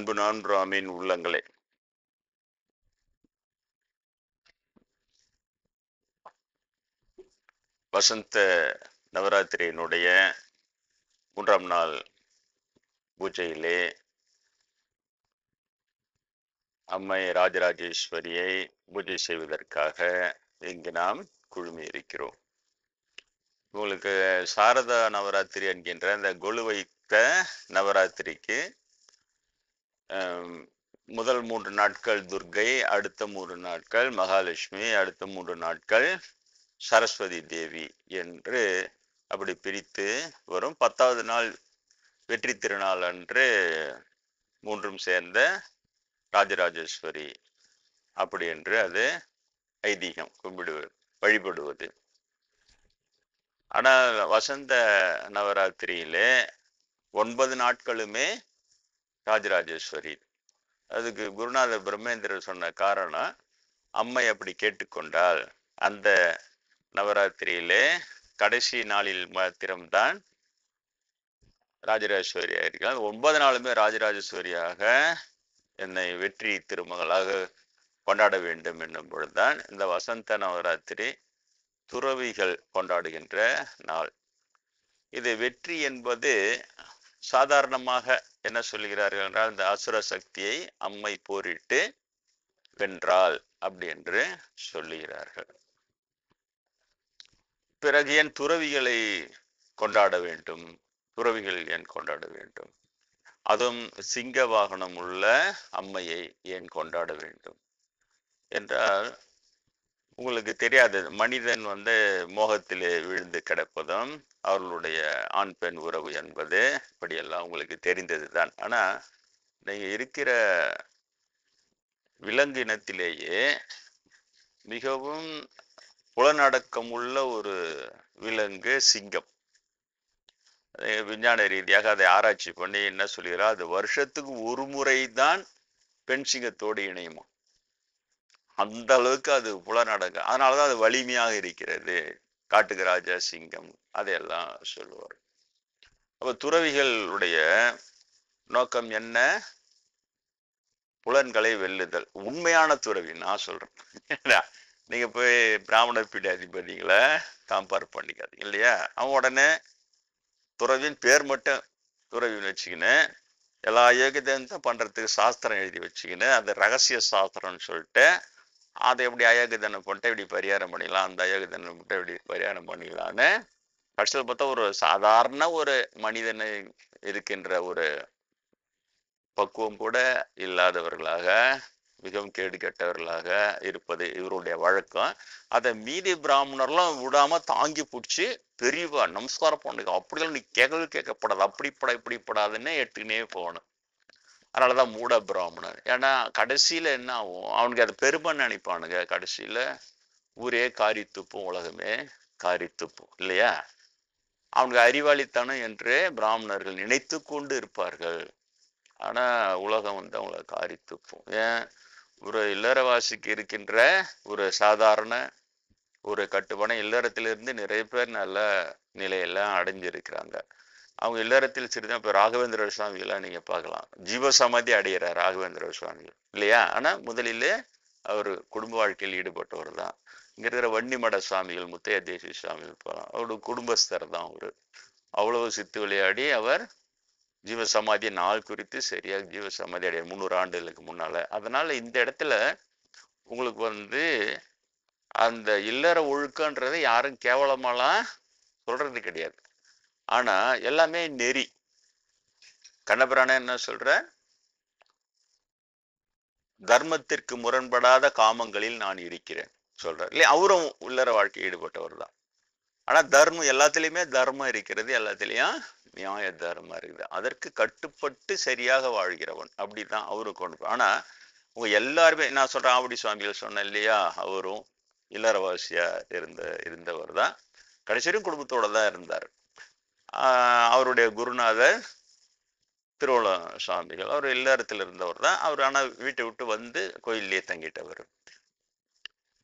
அன்பு நான்காமின் உள்ளங்களே, வசந்த நவராத்திரியினுடைய 3ஆம் நாள் பூஜையிலே அம்மை ராஜராஜேஸ்வரியை பூஜை செய்வதற்காக இங்கு நாம் குழுமி இருக்கிறோம். உங்களுக்கு சாரதா நவராத்திரி என்கின்ற இந்த கொலு வைத்த நவராத்திரிக்கு முதல் 3 நாட்கள் துர்க்கை, அடுத்த 3 நாட்கள் மகாலட்சுமி, அடுத்த 3 நாட்கள் சரஸ்வதி தேவி என்று அப்படி பிரித்து வரும். 10வது நாள் வெற்றி திருநாள் அன்று 3ம் சேர்ந்த ராஜராஜேஸ்வரி அப்படி என்று அது ஐதீகம், வழிபடுவது. ஆனால் வசந்த நவராத்திரியிலே 9 நாட்களுமே ராஜராஜேஸ்வரி. அதுக்கு குருநாதர் பிரம்மேந்திரர் சொன்ன காரணம், அம்மை அப்படி கேட்டுக்கொண்டால் அந்த நவராத்திரியிலே கடைசி நாளில் மாத்திரம்தான் ராஜராஜேஸ்வரியாக இருக்கிறார். 9 நாளுமே ராஜராஜேஸ்வரியாக என்னை வெற்றி திருமகளாக கொண்டாட வேண்டும் என்னும் பொழுதுதான் இந்த வசந்த நவராத்திரி துறவிகள் கொண்டாடுகின்ற நாள். இது வெற்றி என்பது சாதாரணமாக என்ன சொல்கிறார்கள் என்றால், இந்த அசுர சக்தியை அம்மை போரிட்டு வென்றாள் அப்படி என்று சொல்லுகிறார்கள். பிறகு ஏன் துறவிகளை கொண்டாட வேண்டும்? துறவிகள் ஏன் கொண்டாட வேண்டும்? அதுவும் சிங்க வாகனம் உள்ள அம்மையை ஏன் கொண்டாட வேண்டும் என்றால், உங்களுக்கு தெரியாது, மனிதன் மோகத்திலே விழுந்து கிடப்பதும் அவர்களுடைய ஆண் பெண் உறவு என்பது இப்படியெல்லாம் உங்களுக்கு தெரிந்தது தான். ஆனா நீங்க இருக்கிற விலங்கு இனத்திலேயே மிகவும் புலனடக்கம் உள்ள ஒரு விலங்கு சிங்கம். விஞ்ஞான ரீதியாக அதை ஆராய்ச்சி பண்ணி என்ன சொல்கிறார், அது வருஷத்துக்கு ஒரு முறை தான் பெண் சிங்கத்தோடு இணையுமா. அந்த அளவுக்கு அது புலனடக்கம். அதனாலதான் அது வலிமையாக இருக்கிறது. காட்டுக்கு ராஜா சிங்கம் அதையெல்லாம் சொல்லுவார். அப்ப துறவிகளுடைய நோக்கம் என்ன? புலன்களை வெல்லுதல். உண்மையான துறவி நான் சொல்றேன். நீங்க போய் பிராமணர் பீடாதிபதிகளை கம்பேர் பண்ணிக்காதீங்க இல்லையா. அவன் உடனே துறவின் பேர் மட்டும் துறவின்னு வச்சுக்கின்னு எல்லா யோகிதம் பண்றதுக்கு சாஸ்திரம் எழுதி வச்சுக்கின்னு அந்த ரகசிய சாஸ்திரம்னு சொல்லிட்டு அதை எப்படி அயோகிதனை போட்டு எப்படி பரிகாரம் பண்ணிக்கலாம், அந்த அயோகிதனை போட்டு எப்படி பரிகாரம் பண்ணிக்கலான்னு கடைசியில் பார்த்தா ஒரு சாதாரண ஒரு மனிதனை இருக்கின்ற ஒரு பக்குவம் கூட இல்லாதவர்களாக, மிகவும் கேடு கெட்டவர்களாக இருப்பது இவருடைய வழக்கம். அதை மீதி பிராமணர்லாம் விடாம தாங்கி பிடிச்சி பெரியவா நமஸ்காரம் பண்ணுங்க, அப்படியெல்லாம் நீ கேட்கப்படாது, அப்படிப்படா இப்படிப்படாதுன்னு எட்டுனே போகணும். அதனாலதான் மூட பிராமணர். ஏன்னா கடைசியில என்ன ஆகும், அவனுக்கு அதை பெருமை நினைப்பானுங்க. கடைசியில ஊரே காரி துப்பும், உலகமே காரி துப்பும் இல்லையா. அவனுக்கு அறிவாளித்தனம் என்று பிராமணர்கள் நினைத்து கொண்டு இருப்பார்கள். ஆனா உலகம் அவங்களை காரி துப்பும். ஏன்? ஒரு இல்லறவாசிக்கு இருக்கின்ற ஒரு சாதாரண ஒரு கட்டுப்பான இல்லறத்திலிருந்து நிறைய பேர் நல்ல நிலையெல்லாம் அடைஞ்சிருக்கிறாங்க. அவங்க இல்லறத்தில் சிறிதான். இப்ப ராகவேந்திர சுவாமி எல்லாம் நீங்க பார்க்கலாம், ஜீவசமாதி அடைகிறார் ராகவேந்திர சுவாமிகள் இல்லையா. ஆனா முதலிலே அவர் குடும்ப வாழ்க்கையில் ஈடுபட்டவர் தான். இங்க இருக்கிற வன்னிமட சுவாமிகள், முத்தைய தேசிய சுவாமிகள் போகலாம், அவருடைய குடும்பஸ்தர் தான் அவரு. அவ்வளவு சித்து விளையாடி அவர் ஜீவசமாதி நாள் குறித்து சரியாக ஜீவசமாதி அடைய 300 ஆண்டுகளுக்கு முன்னால. அதனால இந்த இடத்துல உங்களுக்கு அந்த இல்லற ஒழுக்கன்றதை யாரும் கேவலமாலாம் சொல்றது கிடையாது. ஆனா எல்லாமே நெறி. கண்ணபிரான என்ன சொல்ற, தர்மத்திற்கு முரண்படாத காமங்களில் நான் இருக்கிறேன் சொல்றார் இல்லையா. அவரும் இல்லற வாழ்க்கை ஈடுபட்டவர் தான். ஆனா தர்மம் எல்லாத்திலையுமே தர்மம் இருக்கிறது, எல்லாத்திலையும் நியாய தர்மம் இருக்குது. அதற்கு கட்டுப்பட்டு சரியாக வாழ்கிறவன் அப்படிதான் அவரு கொண்டு. ஆனா உங்க எல்லாருமே நான் சொல்றேன், ஆவடி சுவாமிகள் சொன்ன இல்லையா, அவரும் இல்லறவாசியா இருந்தவர் தான். கடைசியும் குடும்பத்தோட தான் இருந்தார். அவருடைய குருநாதர் திருவள்ளுவர் சுவாமிகள், அவர் இல்லறத்தில் இருந்தவர் தான் அவர். ஆனா வீட்டை விட்டு கோயிலே தங்கிட்டவர்.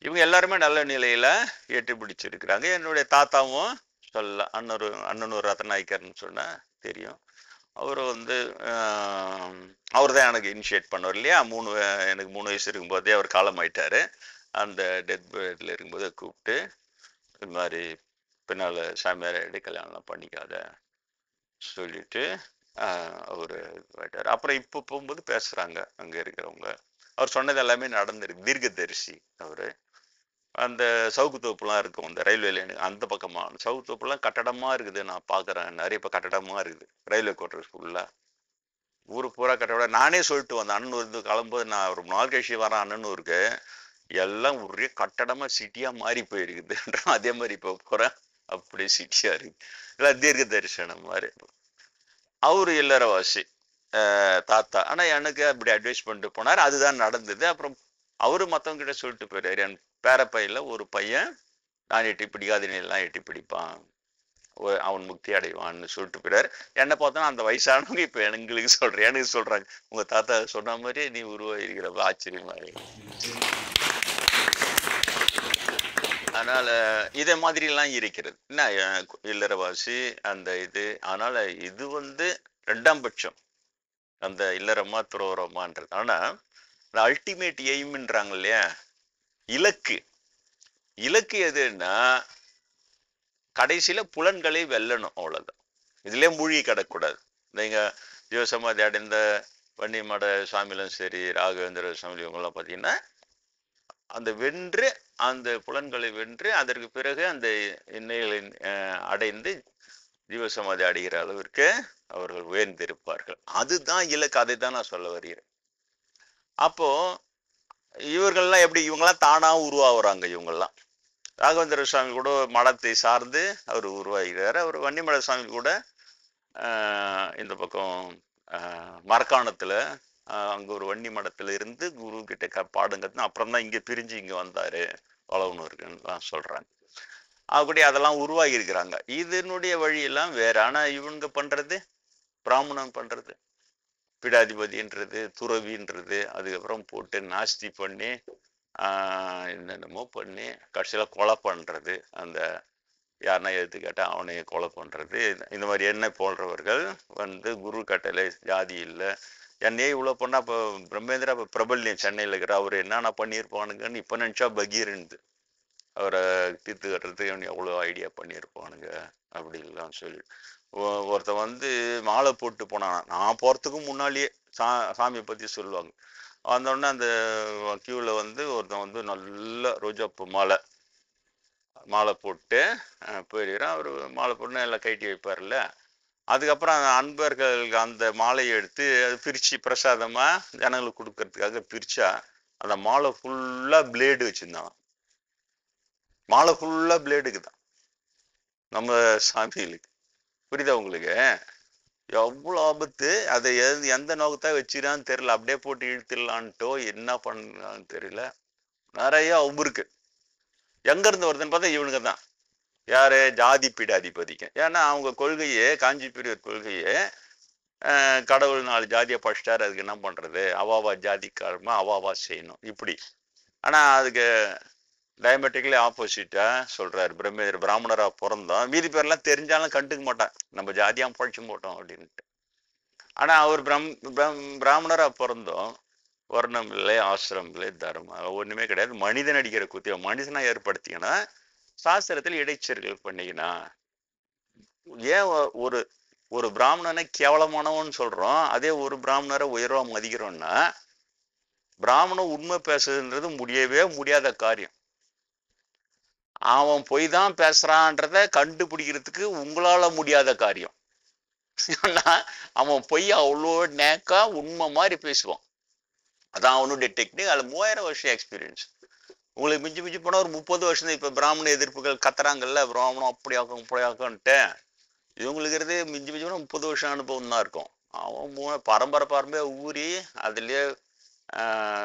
இவங்க எல்லாருமே நல்ல நிலையில ஏற்றி பிடிச்சிருக்கிறாங்க. என்னுடைய தாத்தாவும் சொல்ல, அண்ணனூர் ரத்நாயக்கர்னு சொன்னா தெரியும். அவர் வந்து அவர் தான் எனக்கு இனிஷியேட் பண்ணவர் இல்லையா. எனக்கு 3 வயசு இருக்கும்போதே அவர் காலமாயிட்டாரு. அந்த டெத் பெட்ல இருக்கும்போது கூப்பிட்டு இது மாதிரி பின்னால் சாமியார் ஆகிட்டு கல்யாணம்லாம் பண்ணிக்காத சொல்லிட்டு அவர் போயிட்டார். அப்புறம் இப்போ போகும்போது பேசுகிறாங்க அங்கே இருக்கிறவங்க. அவர் சொன்னது எல்லாமே நடந்திருக்கு. தீர்க்கதரிசி அவர். அந்த சவுக்கு தோப்புலாம் இருக்கும் அந்த ரயில்வே லைனு அந்த பக்கமாக சவுக்கு தோப்புலாம் கட்டடமாக இருக்குது. நான் பார்க்குறேன் நிறைய இப்போ கட்டடமாக இருக்குது ரயில்வே குவார்டர்ஸ் ஃபுல்லாக. ஊர் பூரா கட்டட. நானே சொல்லிட்டு வந்தேன் அண்ணனூர் கிளம்பும்போது, நான் ஒரு நாள் கழிச்சு வரேன் அண்ணனூருக்கு, எல்லாம் ஒரே கட்டடமா சிட்டியா மாறி போயிருக்குது. அதே மாதிரி இப்போ போறேன் அப்படியே சிட்டியா இருக்கு. இல்லை தீர்க்க தரிசனம் மாதிரி. அவரு இல்லறவாசி தாத்தா. ஆனா எனக்கு அப்படி அட்வைஸ் பண்ணிட்டு போனார். அதுதான் நடந்தது. அப்புறம் அவரு மத்தவங்க கிட்ட சொல்லிட்டு போயிட்டாரு, என் பேரப்பையில ஒரு பையன் நான் எட்டி பிடிக்காதீனெல்லாம் எட்டி பிடிப்பான், அவன் முக்தி அடைவான்னு சொல்லிட்டு போயிட்டாரு. என்ன பார்த்தோன்னா அந்த வயசானவங்க இப்ப எங்களுக்கு சொல்றேன், எனக்கு சொல்றாங்க உங்க தாத்தா சொன்ன மாதிரியே நீ உருவாகிறப்ப ஆச்சரியமா இருக்கு. அதனால இதை மாதிரி எல்லாம் இருக்கிறது என்ன இல்லறவாசி அந்த இது. அதனால இது வந்து 2ஆம் பட்சம் அந்த இல்லறமா துறவரமான்றது. ஆனா இந்த அல்டிமேட் எய்ம்ன்றாங்க இல்லையா, இலக்கு. இலக்கு எதுன்னா கடைசியில புலன்களை வெல்லணும், அவ்வளவுதான். இதுலயே மூழ்கி கிடக்கூடாது. நீங்க ஜீவசமாதி அடைந்த வன்னிமட சுவாமிலும் சரி, ராகவேந்திர சுவாமி இவங்கெல்லாம் பார்த்தீங்கன்னா அந்த வென்று அந்த புலன்களை வென்று அதற்கு பிறகு அந்த எண்ணெய்களை அடைந்து ஜீவசமாதி அடைகிற அளவிற்கு அவர்கள் உயர்ந்திருப்பார்கள். அதுதான் இலக்கு. அதை தான் நான் சொல்ல வருகிறேன். அப்போ இவர்கள்லாம் எப்படி, இவங்கெல்லாம் தானா உருவாகுறாங்க. இவங்கெல்லாம் ராகவேந்திர சுவாமி கூட மடத்தை சார்ந்து அவர் உருவாகிறார். அவர் வன்னிமட சுவாமி கூட இந்த பக்கம் மரக்காணத்துல அங்க ஒரு வன்னி மடத்துல இருந்து குரு கிட்ட பாடுங்கன்னு அப்புறம் தான் இங்க பிரிஞ்சு இங்க வந்தாரு வளவனூருக்குன்னு தான் சொல்றாங்க. அப்படி அதெல்லாம் உருவாகி இருக்கிறாங்க. இதனுடைய வழியெல்லாம் வேற. ஆனா இவங்க பண்றது பிராமணன் பண்றது பீடாதிபதின்றது துறவின்றது, அதுக்கப்புறம் போட்டு நாஸ்தி பண்ணி என்னென்னமோ பண்ணி கடைசியில கொலை பண்றது, அந்த யாருன்னா எடுத்து கேட்டால் அவனைய கொலை பண்றது. இந்த மாதிரி என்ன போன்றவர்கள் வந்து குரு கட்டளை ஜாதி இல்லை என்னையே இவ்வளோ பண்ணா. இப்போ பிரம்மேந்திரா இப்போ பிரபல்யம் சென்னையில் இருக்கிற அவர் என்னென்ன பண்ணியிருப்பானுங்கன்னு இப்போ நினச்சா பகீர்ந்து அவரை தீர்த்து கட்டுறதுக்கு எவ்வளோ ஐடியா பண்ணியிருப்பானுங்க அப்படின்லாம் சொல்லி. ஒருத்தன் வந்து மாலை போட்டு போனான். நான் போகிறதுக்கு முன்னாலேயே சாமியை பற்றி சொல்லுவாங்க. வந்தோடனே அந்த கியூவில் வந்து ஒருத்தன் வந்து நல்ல ரோஜாப்பூ மாலை போட்டு போயிருக்கிறான். அவர் மாலை போட்டுனா எல்லாம் கைட்டி வைப்பார்ல. அதுக்கப்புறம் அந்த அன்பர்களுக்கு அந்த மாலையை எடுத்து அது பிரித்து பிரசாதமாக ஜனங்களுக்கு கொடுக்கறதுக்காக பிரித்தா அந்த மாலை ஃபுல்லாக பிளேடு வச்சுருந்தான். மாலை ஃபுல்லாக பிளேடுக்கு தான் நம்ம சாமிகளுக்கு. புரியுதா உங்களுக்கு எவ்வளோ ஆபத்து? அதை எந்த நோக்கத்தை வச்சுக்கிறான்னு தெரியல. அப்படியே போட்டு இழுத்துடலான்ட்டோ என்ன பண்ணான்னு தெரியல. நிறைய அம்பு இருக்கு. எங்க இருந்து வருதுன்னு பார்த்தா இவனுங்க தான். யாரு? ஜாதி பீடாதிபதிக்கு. ஏன்னா அவங்க கொள்கையே காஞ்சி பெரியவர் கொள்கையே கடவுள் 4 ஜாதியை படிச்சிட்டாரு, அதுக்கு என்ன பண்றது, அவாவா ஜாதி காரணமா அவாவா செய்யணும் இப்படி. ஆனா அதுக்கு டயமெட்டிக்கலி ஆப்போசிட்டா சொல்றாரு. பிராமணரா பிறந்தோம், மீதி பேர்லாம் தெரிஞ்சாலும் கண்டுக்க மாட்டான், நம்ம ஜாதியா பழிச்சு போட்டோம் அப்படின்ட்டு. ஆனா அவர் பிராமணரா பிறந்தோம், வர்ணம் இல்லை, ஆசிரம் இல்லை, தர்மம் ஒண்ணுமே கிடையாது. மனிதன் அடிக்கிற குத்திய மனுஷனா ஏற்படுத்திங்கன்னா சாஸ்திரத்தில் இடைச்சர்கள் பண்ணீங்கன்னா. ஏன் ஒரு ஒரு பிராமணனை கேவலமானவன்னு சொல்றோம், அதே ஒரு பிராமணரை உயர்வா மதிக்கிறோம்னா பிராமணன் உண்மை பேசுறதுன்றது முடியவே முடியாத காரியம். அவன் பொய் தான் பேசுறான்றத கண்டுபிடிக்கிறதுக்கு உங்களால முடியாத காரியம். அவன் பொய் அவ்வளோ நேக்கா உண்மை மாதிரி பேசுவான். அதான் அவனுடைய டெக்னிக். அதுல 3000 வருஷம் எக்ஸ்பீரியன்ஸ். உங்களுக்கு மிஞ்சி மிஞ்சி போனா ஒரு 30 வருஷம். இப்ப பிராமண எதிர்ப்புகள் கத்துறாங்கல்ல, பிராமணம் அப்படியாக்கும் இப்படியாக்கும்ட்டு. இவங்களுக்கு இருந்து மிஞ்சி மிஞ்சி போனா 30 வருஷம் அனுபவம் தான் இருக்கும். அவன் பரம்பரை ஊறி அதுலயே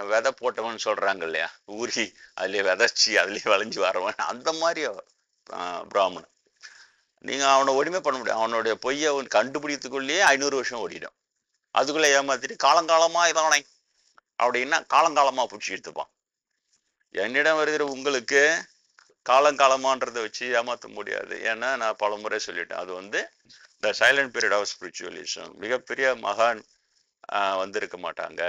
விதை போட்டவன் சொல்றாங்க இல்லையா, ஊறி அதுலயே விதைச்சி அதுலயே விளைஞ்சு வரவன், அந்த மாதிரி பிராமணன். நீங்க அவனை ஒண்ணுமே பண்ண முடியாது. அவனுடைய பொய்யை அவன் கண்டுபிடித்துக்குள்ளேயே 500 வருஷம் ஓடிடும். அதுக்குள்ள ஏமாத்திட்டு காலங்காலமா இதானே அப்படின்னா காலங்காலமா பிடிச்சி எடுத்துப்பான். என்னிடம் வருகிற உங்களுக்கு காலங்காலமான்றதை வச்சு ஏமாற்ற முடியாது. ஏன்னா நான் பல முறை சொல்லிட்டேன், அது வந்து த சைலண்ட் பீரியட் ஆஃப் ஸ்பிரிச்சுவலிசம். மிகப்பெரிய மகான் வந்திருக்க மாட்டாங்க,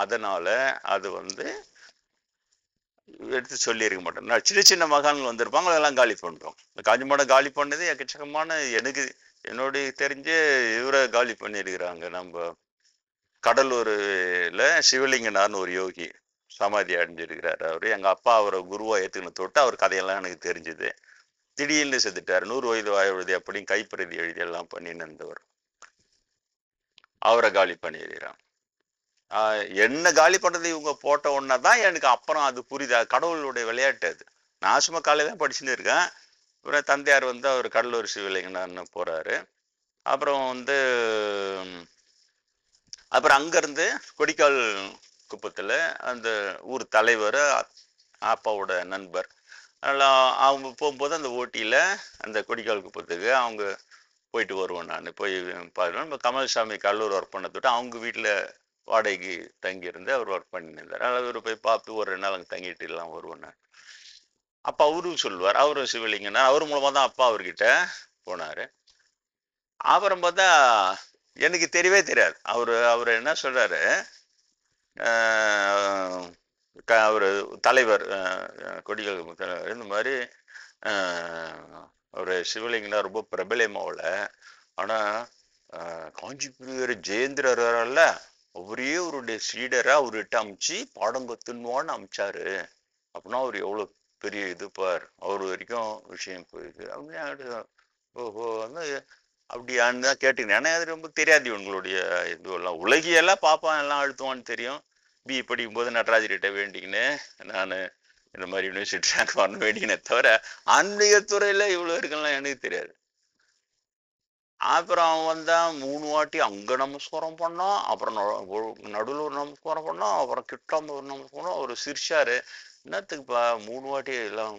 அதனால அது வந்து எடுத்து சொல்லியிருக்க மாட்டோம். சின்ன சின்ன மகான்கள் வந்திருப்பாங்க, அதெல்லாம் காலி பண்ணுறோம். இந்த காஞ்சி மடம் காலி பண்ணது எக்கச்சக்கமான, எனக்கு என்னுடைய தெரிஞ்சு இவரை காலி பண்ணியிருக்கிறாங்க. நம்ம கடலூர்ல சிவலிங்கனார்னு ஒரு யோகி சமாதி அடைஞ்சிருக்கிறாரு. அவரு எங்க அப்பா அவரை குருவா ஏத்துக்கின தொட்டு அவர் கதையெல்லாம் எனக்கு தெரிஞ்சுது. திடீர்னு செத்துட்டார். 100 வயது வாழுது அப்படின்னு கைப்பிரதி எழுதி எல்லாம் பண்ணின்னு இருந்தவர். அவரை காலி பண்ணிடுறான். என்ன காலி பண்றது இவங்க போட்ட உடனே தான் எனக்கு அப்புறம் அது புரியுது. கடவுளுடைய விளையாட்டு அது. நான் சும்மா காலையில தான் படிச்சுன்னு இருக்கேன். அப்புறம் தந்தையார் வந்து அவர் கடலூர் சிவலிங்கன்னு போறாரு. அப்புறம் வந்து அப்புறம் அங்கிருந்து கொடிக்கால் குப்பத்துல அந்த ஊர் தலைவர் அப்பாவோட நண்பர் அதெல்லாம் அவங்க போகும்போது அந்த ஓட்டியில அந்த கொடிக்கால் குப்பத்துக்கு அவங்க போயிட்டு வருவோம். நான் போய் பார்க்குறேன். நம்ம கமல்சாமி கடலூர் ஒர்க் பண்ண அவங்க வீட்டில் வாடகைக்கு தங்கியிருந்து அவர் ஒர்க் பண்ணியிருந்தார். அதனால் அவர் போய் பார்த்து ஒரு 2 நாள் அங்கே தங்கிட்டு எல்லாம் வருவேன் நான். அப்போ அவரும் சொல்லுவார், அவரும் சிவலிங்கனா, அவர் மூலமாக தான் அப்பா அவர்கிட்ட போனார். அப்புறம் பார்த்தா எனக்கு தெரியவே தெரியாது. அவர் என்ன சொல்றாரு, அவர் தலைவர் கொடிகள் இந்த மாதிரி ஒரு சிவலிங்கனா ரொம்ப பிரபலமாவில், ஆனால் காஞ்சிபுரியர் ஜெயேந்திரர்ல அவரே அவருடைய சீடரை அவர்கிட்ட அமிச்சு பாடம் கத்துணுவான்னு அமிச்சாரு. அப்படின்னா அவர் எவ்வளோ பெரிய இது பார், அவர் வரைக்கும் விஷயம் போயிருக்கு அப்படின்னு. ஓஹோ, வந்து அப்படியான்னு தான் கேட்டுக்கிறேன். ஏன்னா அது ரொம்ப தெரியாது இவங்களுடைய இதுவெல்லாம். உலகியெல்லாம் பார்ப்பான், எல்லாம் அழுத்துவான்னு தெரியும். பிஇ படிக்கும்போது நடராஜர்கிட்ட வேண்டிக்கின்னு நான் இந்த மாதிரி யூனிவர்சிட்டி ரேங்க் வரணும் வேண்டிக்கினே தவிர ஆன்மீகத்துறையில இவ்வளோ இருக்குலாம் எனக்கு தெரியாது. அப்புறம் அவன் வந்தான் 3 வாட்டி அங்க நமஸ்காரம் பண்ணான், அப்புறம் நடுவில் ஒரு நமஸ்காரம் பண்ணான், அப்புறம் கிட்டாம ஒரு நமஸ்காரம். அவர் சிரிச்சாரு, என்னத்துக்குப்பா 3 வாட்டி எல்லாம்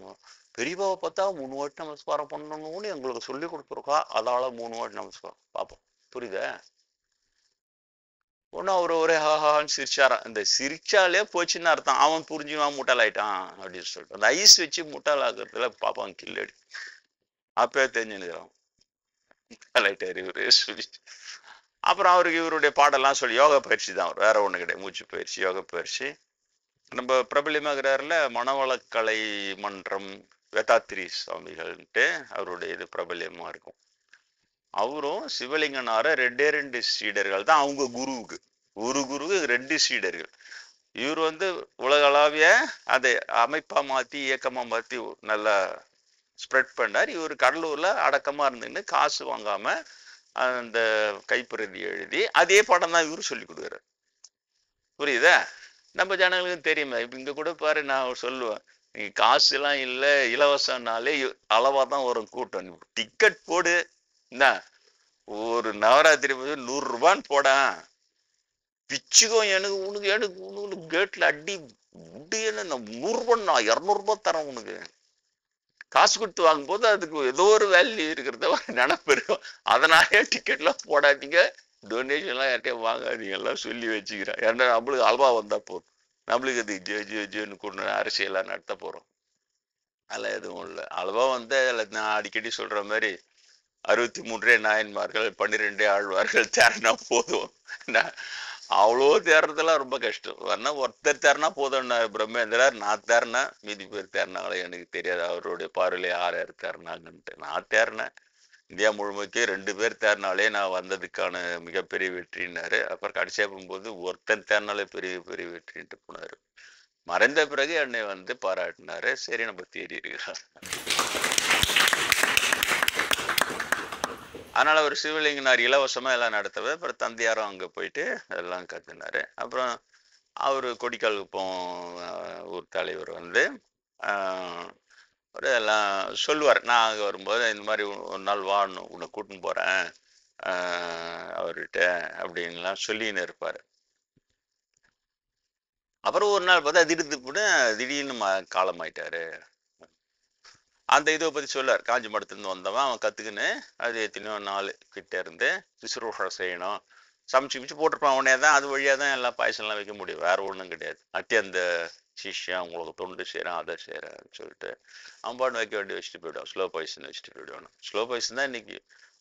பெரியப்பாவை பார்த்தா 3 வாட்டி நமஸ்காரம் பண்ணணும்னு எங்களுக்கு சொல்லி கொடுத்துருக்கா, அதால 3 வாட்டி நமஸ்காரம் பார்ப்போம். புரியுதா? ஒன்னும் அவர் ஒரே ஹாஹான்னு சிரிச்சாரான். இந்த சிரிச்சாலே போச்சுன்னு அர்த்தம். அவன் புரிஞ்சுவான் முட்டாள் ஆயிட்டான் அப்படின்னு சொல்லிட்டு அந்த ஐஸ் வச்சு முட்டாள் ஆக்குறதுல பாப்பான் கில்லடி. அப்பயே தெரிஞ்சுக்கிறான் இவரு சொல்லி. அப்புறம் அவருக்கு இவருடைய பாடெல்லாம் சொல்லி யோகா பயிற்சி தான், அவர் வேற ஒண்ணு கிடையாது. மூச்சு பயிற்சி, யோகா பயிற்சி. நம்ம பிரபலியமாகிறாருல மனவளக்கலை மன்றம் வேதாத்திரி சுவாமிகள்ன்ட்டு அவருடைய இது பிரபலியமா இருக்கும். அவரும் சிவலிங்கனார 2 சீடர்கள் தான் அவங்க குருவுக்கு. ஒரு குருவுக்கு 2 சீடர்கள். இவர் வந்து உலகளாவிய அதை அமைப்பா மாத்தி இயக்கமா மாத்தி நல்லா ஸ்ப்ரெட் பண்ணார். இவர் கடலூர்ல அடக்கமா இருந்துன்னு காசு வாங்காம அந்த கைப்பிரதி எழுதி அதே பாடம் தான் இவரு சொல்லி கொடுக்குறாரு. புரியுதா? நம்ம ஜனங்களுக்கு தெரியுமா? இப்ப இங்க கூட பாரு, நான் சொல்லுவேன், நீ காசு எல்லாம் இல்ல, இலவசம்னாலே அளவா தான் வரும் கூட்டம். டிக்கெட் போடு, என்ன ஒரு நவராத்திரி 100 ரூபான்னு போட பிச்சுக்கோ. எனக்கு உனக்கு எனக்கு உனக்கு கேட்ல அடி முடியல. நான் 100 ரூபாய், நான் 200 ரூபாய் தரேன் உனக்கு. காசு கொடுத்து வாங்கும் போது அதுக்கு ஏதோ ஒரு வேல்யூ இருக்கிறத ஒரு நினப்பு இருக்கும். அதனாலே டிக்கெட்லாம் போடாதீங்க, டொனேஷன்லாம் யார்ட்டையும் வாங்காதீங்க எல்லாம் சொல்லி வச்சுக்கிறேன். ஏன்னா நம்மளுக்கு அல்வா வந்தா போதும், நம்மளுக்கு அது ஜேன்னு கொண்டு அரசியலாம் நடத்த போறோம். அதெல்லாம் எதுவும் இல்லை. அல்வா வந்து நான் அடிக்கடி சொல்ற மாதிரி 63 நாயன்மார்கள் 12 ஆழ்வார்கள் தேர்னா போதும். அவ்வளோ தேர்றதெல்லாம் ரொம்ப கஷ்டம். வேணா ஒருத்தர் தேர்னா போதும். பிரம்மேந்திரர் நான் தேர்னா, மீதி பேர் தேர்னாங்களே எனக்கு தெரியாது. அவருடைய பார்வையில யார் யார் தேர்னாங்கன்ட்டு. நான் தேர்னேன். இந்தியா முழுமைக்கு 2 பேர் தேர்னாலே நான் வந்ததுக்கான மிகப்பெரிய வெற்றின்னாரு. அப்புறம் கடைசியா போகும்போது ஒருத்தன் தேர்னாலே பெரிய பெரிய வெற்றின்ட்டு போனாரு. மறைந்த பிறகு என்னை வந்து பாராட்டினாரு. சரி, நம்ம தேடி இருக்கிறார். அதனால அவர் சிவலிங்கனார் இலவசமா எல்லாம் நடத்தவர். அப்புறம் தந்தையாரும் அங்க போயிட்டு எல்லாம் கத்துனாரு. அப்புறம் அவரு கொடிக்கால் ஊர் தலைவர் வந்து ஒரு எல்லாம் சொல்லுவார். நான் அங்கே வரும்போது இந்த மாதிரி ஒரு நாள் வாடணும், உன்னை கூட்டின்னு போறேன் அவர்கிட்ட அப்படின்லாம் சொல்லின்னு இருப்பாரு. அப்புறம் ஒரு நாள் பார்த்தா திடீர்னு காலமாயிட்டாரு. அந்த இதை பத்தி சொல்லார். காஞ்சி மடத்துலேருந்து வந்தவன், அவன் கத்துக்குன்னு அது எத்தனையோ நாள் கிட்ட இருந்து சுசுரூஷை செய்யணும், சமைச்சு மிச்சு போட்டிருப்பான். உடனே தான் அது வழியாக தான் எல்லாம் பாயசம்லாம் வைக்க முடியும், வேற ஒன்றும் கிடையாது. அந்த சிஷ்யம் உங்களுக்கு தொண்டு செய்கிறான், அதை செய்கிறேன்னு சொல்லிட்டு அவன் பாட்டு வைக்க வேண்டிய வச்சுட்டு போயிடுவான். ஸ்லோ பாய்சன் வச்சுட்டு போயிடுவான். ஸ்லோ பாய்சன் தான் இன்னைக்கு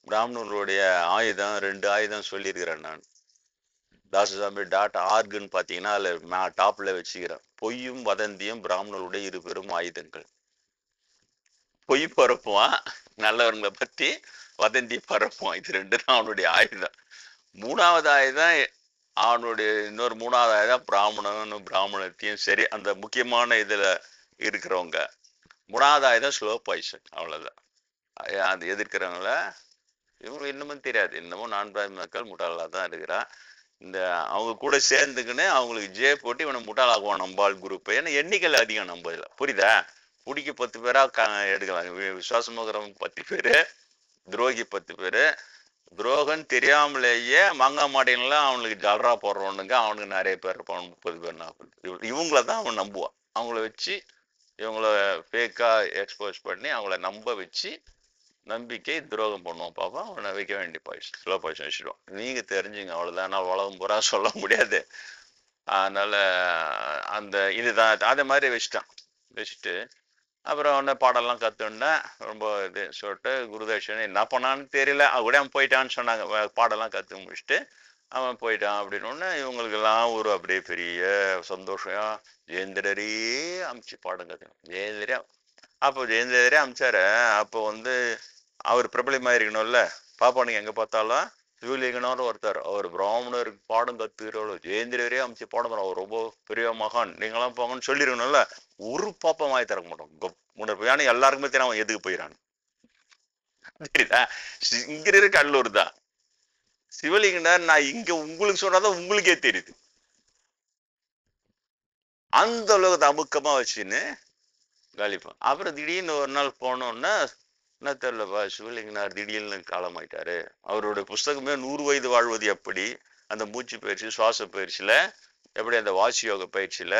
பிராமணர்களுடைய ஆயுதம் 2 ஆயுதம் சொல்லியிருக்கிறேன் நான். தாசசாமி.orgன்னு பார்த்தீங்கன்னா அதில் டாப்ல வச்சுக்கிறேன். பொய்யும் வதந்தியும் பிராமணர்களுடைய 2 பெரும் ஆயுதங்கள். பொய் பரப்புவான் நல்லவர்களை பத்தி, வதந்தி பரப்புவான். இது 2 தான் அவனுடைய ஆயுதம். 3வது ஆயுதம் அவனுடைய இன்னொரு 3வது ஆயுதம் பிராமணத்தையும் சரி அந்த முக்கியமான இதுல இருக்கிறவங்க. 3வது ஆயுதம் ஸ்லோ பாய்சன். அவ்வளவுதான். அது எதிர்க்கிறவங்கள இவங்க இன்னமும் தெரியாது. இன்னமும் நான்காவது மக்கள் முட்டாளா தான் இருக்கிறான். இந்த அவங்க கூட சேர்ந்துக்குன்னு அவங்களுக்கு ஜே போட்டு இவனை முட்டாளாக்குவான் நம்பால் குரூப். ஏன்னா எண்ணிக்கையில் அதிகம் நம்ம இதில். புரியுதா? பிடிக்க 10 பேரா எடுக்கலாம். விசுவாசமுகிறவங்க 10 பேரு, துரோகி 10 பேரு. துரோகம் தெரியாமலேயே மாங்காய் மாடையெல்லாம் அவனுக்கு ஜல்ரா போடுறவனுங்க அவனுக்கு நிறைய பேர் இருப்பான். 30 பேர் 40. இவங்கள தான் அவன் நம்புவான். அவங்கள வச்சு இவங்கள ஃபேக்கா எக்ஸ்போஸ் பண்ணி அவங்கள நம்ப வச்சு நம்பிக்கை துரோகம் பண்ணுவான். பாப்பா அவனை வைக்க வேண்டிய பாய்ஸ் ஸ்லோ பாய்சன் வச்சுடுவான். நீங்க தெரிஞ்சுங்க அவ்வளவுதான். நான் உலகம் பூரா சொல்ல முடியாது. அதனால அந்த இதுதான் அதே மாதிரி வச்சுட்டு அப்புறம் உடனே பாடெல்லாம் கற்றுன்னா ரொம்ப இது சொல்லிட்டு குருதட்சணை என்ன பண்ணான்னு தெரியல. கூட அவன் போயிட்டான்னு சொன்னாங்க. பாடெல்லாம் கற்று முடிச்சுட்டு அவன் போயிட்டான் அப்படின்னு இவங்களுக்கெல்லாம் ஒரு அப்படியே பெரிய சந்தோஷம். ஜெயந்திரரே அமிச்சு பாடம் கற்றுக்கணும். ஜெயந்திரே அப்போ ஜெயந்திரே அமிச்சாரு. அப்போ அவர் பிரபலமாக இருக்கணும்ல. பாப்பா நீங்க எங்க பார்த்தாலும் சிவலிங்கனார் ஒருத்தர், அவர் பிராமணருக்கு பாடம் கத்துக்கிறவளோ ஜெயந்திரரே அமிச்சு பாடம் தரோம், அவர் ரொம்ப பெரிய மகான், நீங்களாம் போங்கன்னு சொல்லிருக்கணும்ல. ஒரு பாப்பம் வாய் திறக்க மாட்டோம். ஏன்னா எல்லாருக்குமே தெரியும் அவன் எதுக்கு போயிடான்னு. தெரியுதா? இங்க இருக்க கடலூர் தான் சிவலிங்கனார். நான் இங்க உங்களுக்கு சொன்னாதான் உங்களுக்கே தெரியுது. அந்த அளவுக்கு அமுக்கமா வச்சுன்னு காலிப்பான். அப்புறம் திடீர்னு ஒரு நாள் போனோன்னா என்ன தெரியலப்பா சிவலிங்கனார் திடீர்னு காலமாயிட்டாரு. அவருடைய புஸ்தகமே 100 வயது வாழ்வது எப்படி, அந்த மூச்சு பயிற்சி சுவாச பயிற்சியில எப்படி, அந்த வாசி யோக பயிற்சியில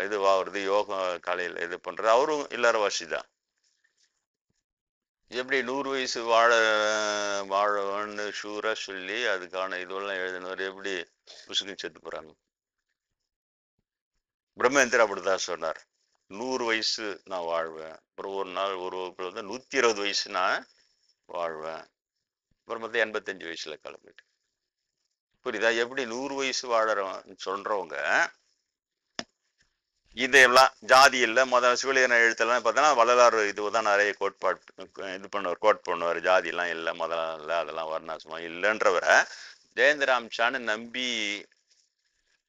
இது வாங்குறது, யோகா காலையில இது பண்றது. அவரும் இல்லறவாசி தான். எப்படி 100 வயசு வாழன்னு ஷூரா சொல்லி அதுக்கான இதுவெல்லாம் எழுதினவர் எப்படி புசுக்கு செத்து போறாங்க. பிரம்மேந்திரா அப்படிதான் சொன்னார். 100 வயசு நான் வாழ்வேன். அப்புறம் ஒரு நாள் ஒரு வகுப்புல 120 வயசு நான் வாழ்வேன். அப்புறம் 85 வயசுல கிளம்பிட்டு. புரியுதா? எப்படி 100 வயசு வாழறவன் சொல்றவங்க இதெல்லாம் ஜாதி இல்லை மத சிவலியன எழுத்தெல்லாம் பார்த்தோன்னா வள்ளலார் இதுதான் நிறைய கோட்பாடு இது கோட் பண்ணுவார். ஜாதி எல்லாம் இல்லை, மதம் இல்லை, அதெல்லாம் வர்ணாசிரமா இல்லைன்றவரை ஜெயந்திராம்சான்னு நம்பி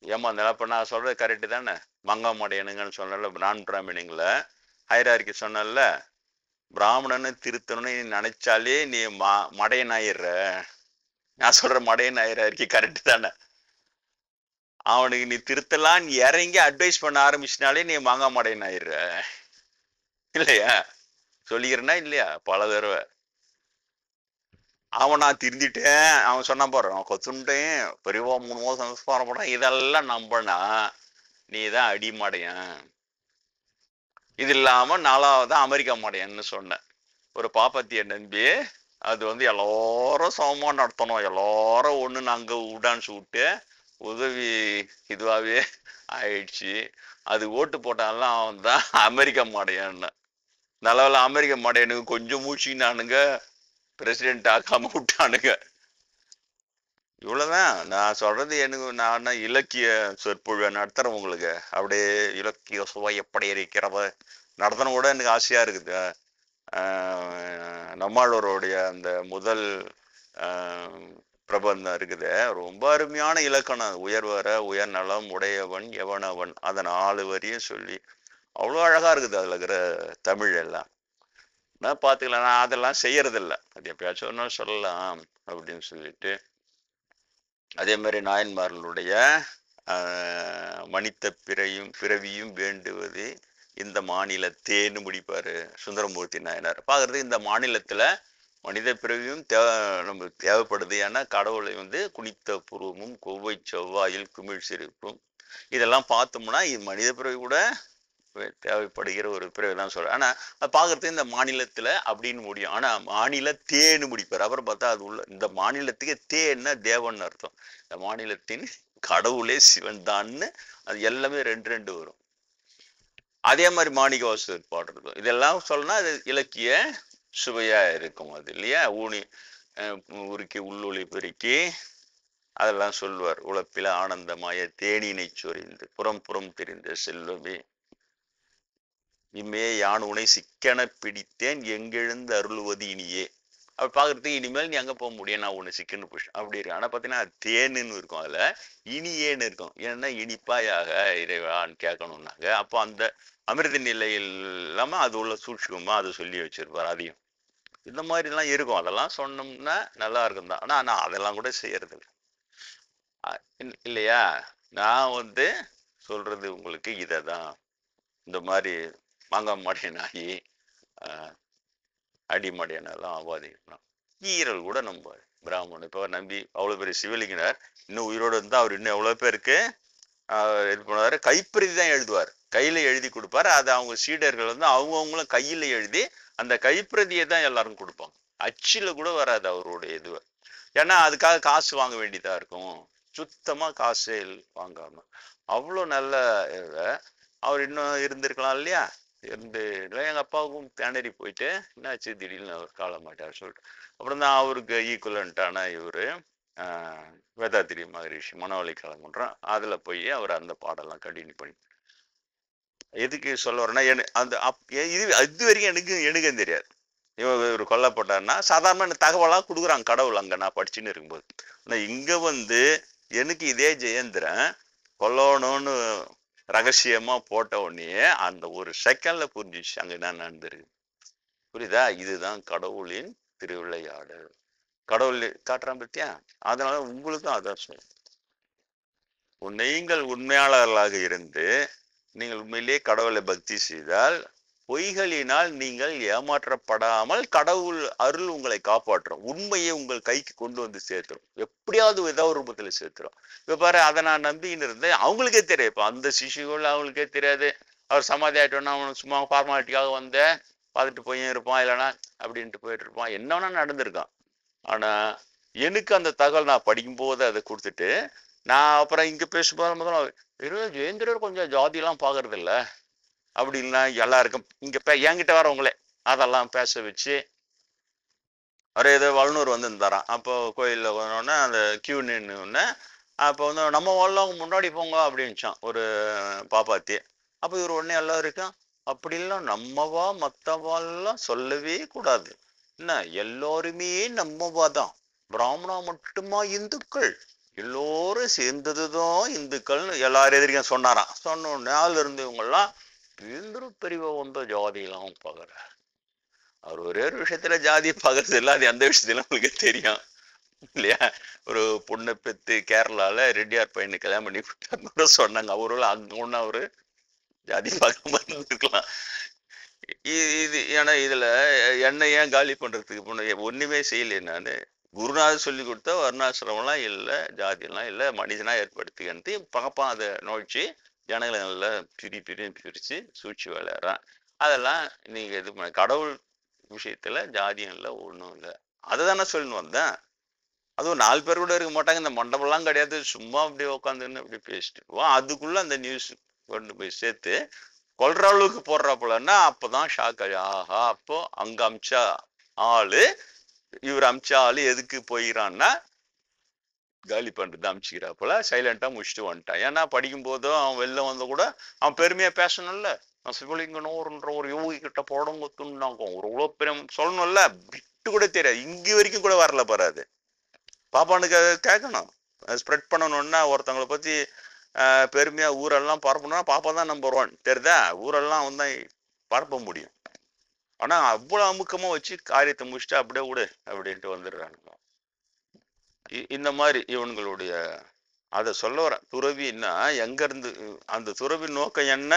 ஏமாந்தாள். அப்போ நான் சொல்றது கரெக்டு தானே? மங்காமடையனுங்கன்னு சொன்னல, நான் பிராமணிங்கள ஹைரார்கி சொன்னல, பிராமணன்னு திருத்தணும்னு நீ நினைச்சாலே நீ மடையன் ஆயிடுற. நான் சொல்ற மடையன் ஆயிரார்கி கரெக்டு தானே? அவனுக்கு நீ திருத்தலாம் இறங்கி அட்வைஸ் பண்ண ஆரம்பிச்சினாலே நீ மடையன் ஆயிடுற. இல்லையா? சொல்லிக்கிறேன்னா இல்லையா? பல தடவை அவன் நான் திருந்திட்டேன் அவன் சொன்னா போறான், கொத்துட்டேன் பெரியவா 3 மாதம் சம்ஸ்காரம் போடான், இதெல்லாம் நம்பனா நீ தான் அடிமடையன். இது இல்லாம 4வது அமெரிக்கா மடையன்னு சொன்ன ஒரு பாப்பத்திய நம்பி அது எல்லாரும் சமமா நடத்தணும், எல்லாரும் ஒண்ணு நாங்க உடான்னு விட்டு உதவி இதுவாவே ஆயிடுச்சு. அது ஓட்டு போட்டாலாம் அவன் தான் அமெரிக்கா மடையன்னு. நல்லவேளை அமெரிக்க மடையனுக்கு கொஞ்சம் மூச்சினானுங்க, பிரசிடென்ட் ஆக்காம விட்டானுங்க. இவ்வளவுதான் நான் சொல்றது. எனக்கு நான் இலக்கிய சொற்பொழிவை நடத்துறேன் உங்களுக்கு. அப்படியே இலக்கிய சுவை எப்படி இருக்கிறத நடத்தணும் கூட எனக்கு ஆசையா இருக்குது. நம்மாழ்வாருடைய அந்த முதல் பிரபந்தம் இருக்குது, ரொம்ப அருமையான இலக்கணம். உயர்வர உயர்நலம் உடையவன் எவனவன், அதை 4 வரியும் சொல்லி அவ்வளோ அழகா இருக்குது அதுல இருக்கிற தமிழ் எல்லாம். நான் பார்த்துக்கலாம். நான் அதெல்லாம் செய்யறதில்ல, அது எப்பயாச்சும் ஒரு நாள் சொல்லலாம் அப்படின்னு சொல்லிட்டு. அதே மாதிரி நாயன்மார்களுடைய மனித பிறவியும் வேண்டுவது இந்த மாநிலத்தேன்னு முடிப்பாரு சுந்தரமூர்த்தி நாயனார். பார்க்கறது இந்த மாநிலத்துல மனித பிறவியும் நமக்கு தேவைப்படுது. ஏன்னா கடவுளை குனித்த புருவமும் கொவ்வை செவ்வாயில் குமிழ் சிரிப்பும் இதெல்லாம் பார்த்தோம்னா இது மனித பிறவி கூட தேவைப்படுகிற ஒரு பிறகு தான் சொல்றேன். ஆனா அது பார்க்கறது இந்த மாநிலத்துல அப்படின்னு முடியும். ஆனா மாநில தேன்னு முடிப்பார். அப்புறம் பார்த்தா அது உள்ள இந்த மாநிலத்துக்கு தேன்னா தேவன் அர்த்தம். இந்த மாநிலத்தின் கடவுளே சிவன் தான்னு அது எல்லாமே 2 வரும். அதே மாதிரி மாணிக்கவாசகர் பாடுறதும் இதெல்லாம் சொல்லணும்னா அது இலக்கிய சுவையா இருக்கும் அது இல்லையா? உருக்கி உள்ளொளி பெருக்கி அதெல்லாம் சொல்லுவார். உழப்பில ஆனந்தமாய தேனினை சொரிந்து புறம் புறம் தெரிந்த செல்வமே இம்மையே யான் உனை சிக்கென பிடித்தேன் எங்கெழுந்து அருளுவது இனியே. அப்ப பாக்குறதுக்கு இனிமேல் நீ அங்க போக முடியும், நான் உன்னை சிக்கன்னு பிடிச்சேன் அப்படி இருக்கு. ஆனா பாத்தீங்கன்னா தேனுன்னு இருக்கும், அதுல இனியேன்னு இருக்கும். ஏன்னா இனிப்பாயாக இறைவான்னு கேட்கணும்னாங்க. அப்போ அந்த அமிர்த நிலையில் இல்லாம அது உள்ள சூட்சுமமா அது சொல்லி வச்சிருப்பார். அதையும் இந்த மாதிரி எல்லாம் இருக்கும். அதெல்லாம் சொன்னோம்னா நல்லா இருக்கும் தான். ஆனா நான் அதெல்லாம் கூட செய்யறது இல்லை. இல்லையா? நான் சொல்றது உங்களுக்கு இததான். இந்த மாதிரி மாங்காய் மடையனாகி அடிமடையனெல்லாம் ஆவாதிக்கணும். ஈரல் கூட நம்ப பிராமணன் இப்போ நம்பி அவ்வளவு பெரிய சிவலிங்கனார் இன்னும் உயிரோடு இருந்தா அவர் இன்னும் எவ்வளவு பேருக்கு இது பண்ணுவாரு. கைப்பிரதி தான் எழுதுவார், கையில எழுதி கொடுப்பாரு. அது அவங்க சீடர்கள் அவங்கவுங்களும் கையில எழுதி அந்த கைப்பிரதியை தான் எல்லாரும் கொடுப்பாங்க. அச்சில கூட வராது அவருடைய இது. ஏன்னா அதுக்காக காசு வாங்க வேண்டியதா இருக்கும். சுத்தமா காசே வாங்காம அவ்வளோ நல்ல அவர் இன்னும் இருந்திருக்கலாம் இல்லையா? இருந்து எங்க அப்பாவுக்கும் திணறி போயிட்டு என்னாச்சு திடீர்னு அவர் கால மாட்டார் சொல்லிட்டு அப்புறம் தான் அவருக்கு ஈக்குவலண்டான இவரு வேதாத்திரி மகரிஷி மனவழி கலங்குன்றான். அதுல போய் அவர் அந்த பாடெல்லாம் கண்டினியூ பண்ணி எதுக்கு சொல்ல வரேன்னா அந்த இது வரைக்கும் எனக்கு தெரியாது. இவர் கொல்லப்பட்டார்னா சாதாரண தகவலா கொடுக்குறாங்க கடவுள் அங்க நான் படிச்சுன்னு இருக்கும்போது. ஆனா இங்க எனக்கு இதே ஜெயேந்திரன் கொல்லணும்னு ரகசியமா போட்ட உடனே அந்த ஒரு செகண்ட்ல புரிஞ்சிச்சு அங்க என்ன நடந்திருக்கு. புரியுதா? இதுதான் கடவுளின் திருவிளையாடு. கடவுள் காட்டுறான் பத்தியா? அதனால உங்களுக்கும் அதான் சொல்ல, நீங்கள் உண்மையாளர்களாக இருந்து நீங்கள் உண்மையிலேயே கடவுளை பக்தி செய்தால் பொய்களினால் நீங்கள் ஏமாற்றப்படாமல் கடவுள் அருள் உங்களை காப்பாற்றும். உண்மையை உங்கள் கைக்கு கொண்டு வந்து சேர்த்துரும். எப்படியாவது ஏதோ ஒரு ரூபத்துல சேர்த்துரும். இப்ப பாரு, அதை நான் நம்பின்னு இருந்தேன். அவங்களுக்கே தெரியாது. இப்ப அந்த சிசுகள் அவங்களுக்கே தெரியாது. அவர் சமாதி ஆயிட்டோம்னா அவனுக்கு சும்மா ஃபார்மாலிட்டிக்காக பார்த்துட்டு போய் இருப்பான், இல்லைன்னா அப்படின்ட்டு போயிட்டு இருப்பான், என்ன வேணா நடந்திருக்கான். ஆனா எனக்கு அந்த தகவல் நான் படிக்கும் போது அதை கொடுத்துட்டு நான் அப்புறம் இங்க பேசும்போது முதல்ல ஜெயேந்திரர் கொஞ்சம் ஜாதி எல்லாம் பாக்குறது இல்ல அப்படின்னா எல்லாருக்கும் இங்க என்கிட்ட வரவங்களே அதெல்லாம் பேச வச்சு அவரே ஏதோ வல்லுநர் இருந்தாராம். அப்போ கோயில்ல போனோடனே அந்த கியூ நின்று அப்போ நம்ம வல்லம் முன்னாடி போங்க அப்படின்னுச்சான் ஒரு பாப்பாத்தி. அப்போ இவர் உடனே எல்லாம் இருக்கும் அப்படிலாம் நம்மவா மத்தவாலாம் சொல்லவே கூடாது, என்ன எல்லோருமே நம்மவா தான், பிராமணா மட்டுமா இந்துக்கள், எல்லோரும் சேர்ந்ததுதான் இந்துக்கள்னு எல்லாரும் எதிரிக்கும் சொன்னாராம். சொன்ன உடனே அதுல இருந்து இவங்கெல்லாம் இந்து பிரிவை ஜாதியெல்லாம் பாக்குற. அவர் ஒரே ஒரு விஷயத்துல ஜாதியை பாக்குறது இல்லை, அது எந்த விஷயத்துல உங்களுக்கு தெரியும் இல்லையா? ஒரு பொண்ணை பெத்து கேரளால ரெட்டியார் பையனை கல்யாணம் பண்ணி விட்டாரு சொன்னாங்க. அவரு அங்க ஒண்ணு அவரு ஜாதி பார்க்காம இருந்திருக்கலாம். இது ஏன்னா இதுல என்ன ஏன் காலி பண்றதுக்கு ஒண்ணுமே செய்யலை. நானு குருநாதர் சொல்லி கொடுத்த வர்ணாசிரமெல்லாம் இல்லை, ஜாதியெல்லாம் இல்லை, மனிதனா ஏற்படுத்திக்கிட்டு பார்ப்பான். அதை நோய்ச்சி ஜனங்களை நல்லா பிரிச்சு சூழ்ச்சி விளையாடுறான். அதெல்லாம் நீங்க இது பண்ண கடவுள் விஷயத்துல ஜாதியம் இல்லை, ஒண்ணும் இல்லை. அதை தானே சொல்லணும் வந்தேன். அதுவும் 4 பேர் கூட இருக்க மாட்டாங்க, இந்த மண்டபம்லாம் கிடையாது. சும்மா அப்படியே உட்காந்துன்னு அப்படி பேசிட்டு அதுக்குள்ள அந்த நியூஸ் கொண்டு போய் சேர்த்து கொல்ற அளவுக்கு போடுறாப்புலன்னா அப்பதான் ஷாக் ஆகி ஆஹா, அப்போ அங்க அமிச்சா ஆளு இவர் அமிச்சா ஆளு எதுக்கு போயிடான்னா காலி பண்றது அமிச்சுக்கிறாப்புல சைலண்டா முடிச்சுட்டு வந்துட்டான். ஏன்னா படிக்கும் போதும் அவன் வெளில கூட அவன் பெருமையா பேசணும்ல. நான் சிவலிங்கனோர்ன்ற ஒரு யோகி கிட்ட படம் கொத்துனாங்க ஒரு இவ்வளவு பெரிய சொல்லணும்ல. விட்டு கூட தெரியாது, இங்க வரைக்கும் கூட வரல பாரு. பாப்பானுக்கு கேட்கணும், ஸ்ப்ரெட் பண்ணணும்னா ஒருத்தவங்களை பத்தி பெருமையா ஊரெல்லாம் பரப்பணும்னா பாப்பா தான் நம்பர் 1 தெரியுதா? ஊரெல்லாம் பரப்ப முடியும். ஆனா அவ்வளவு அமுக்கமா வச்சு காரியத்தை முடிச்சுட்டு அப்படியே விடு அப்படின்ட்டு வந்துடுறாங்க. இந்த மாதிரி இவன்களுடைய அதை சொல்ல வர துறவின்னா எங்க இருந்து அந்த துறவி நோக்கம் என்ன?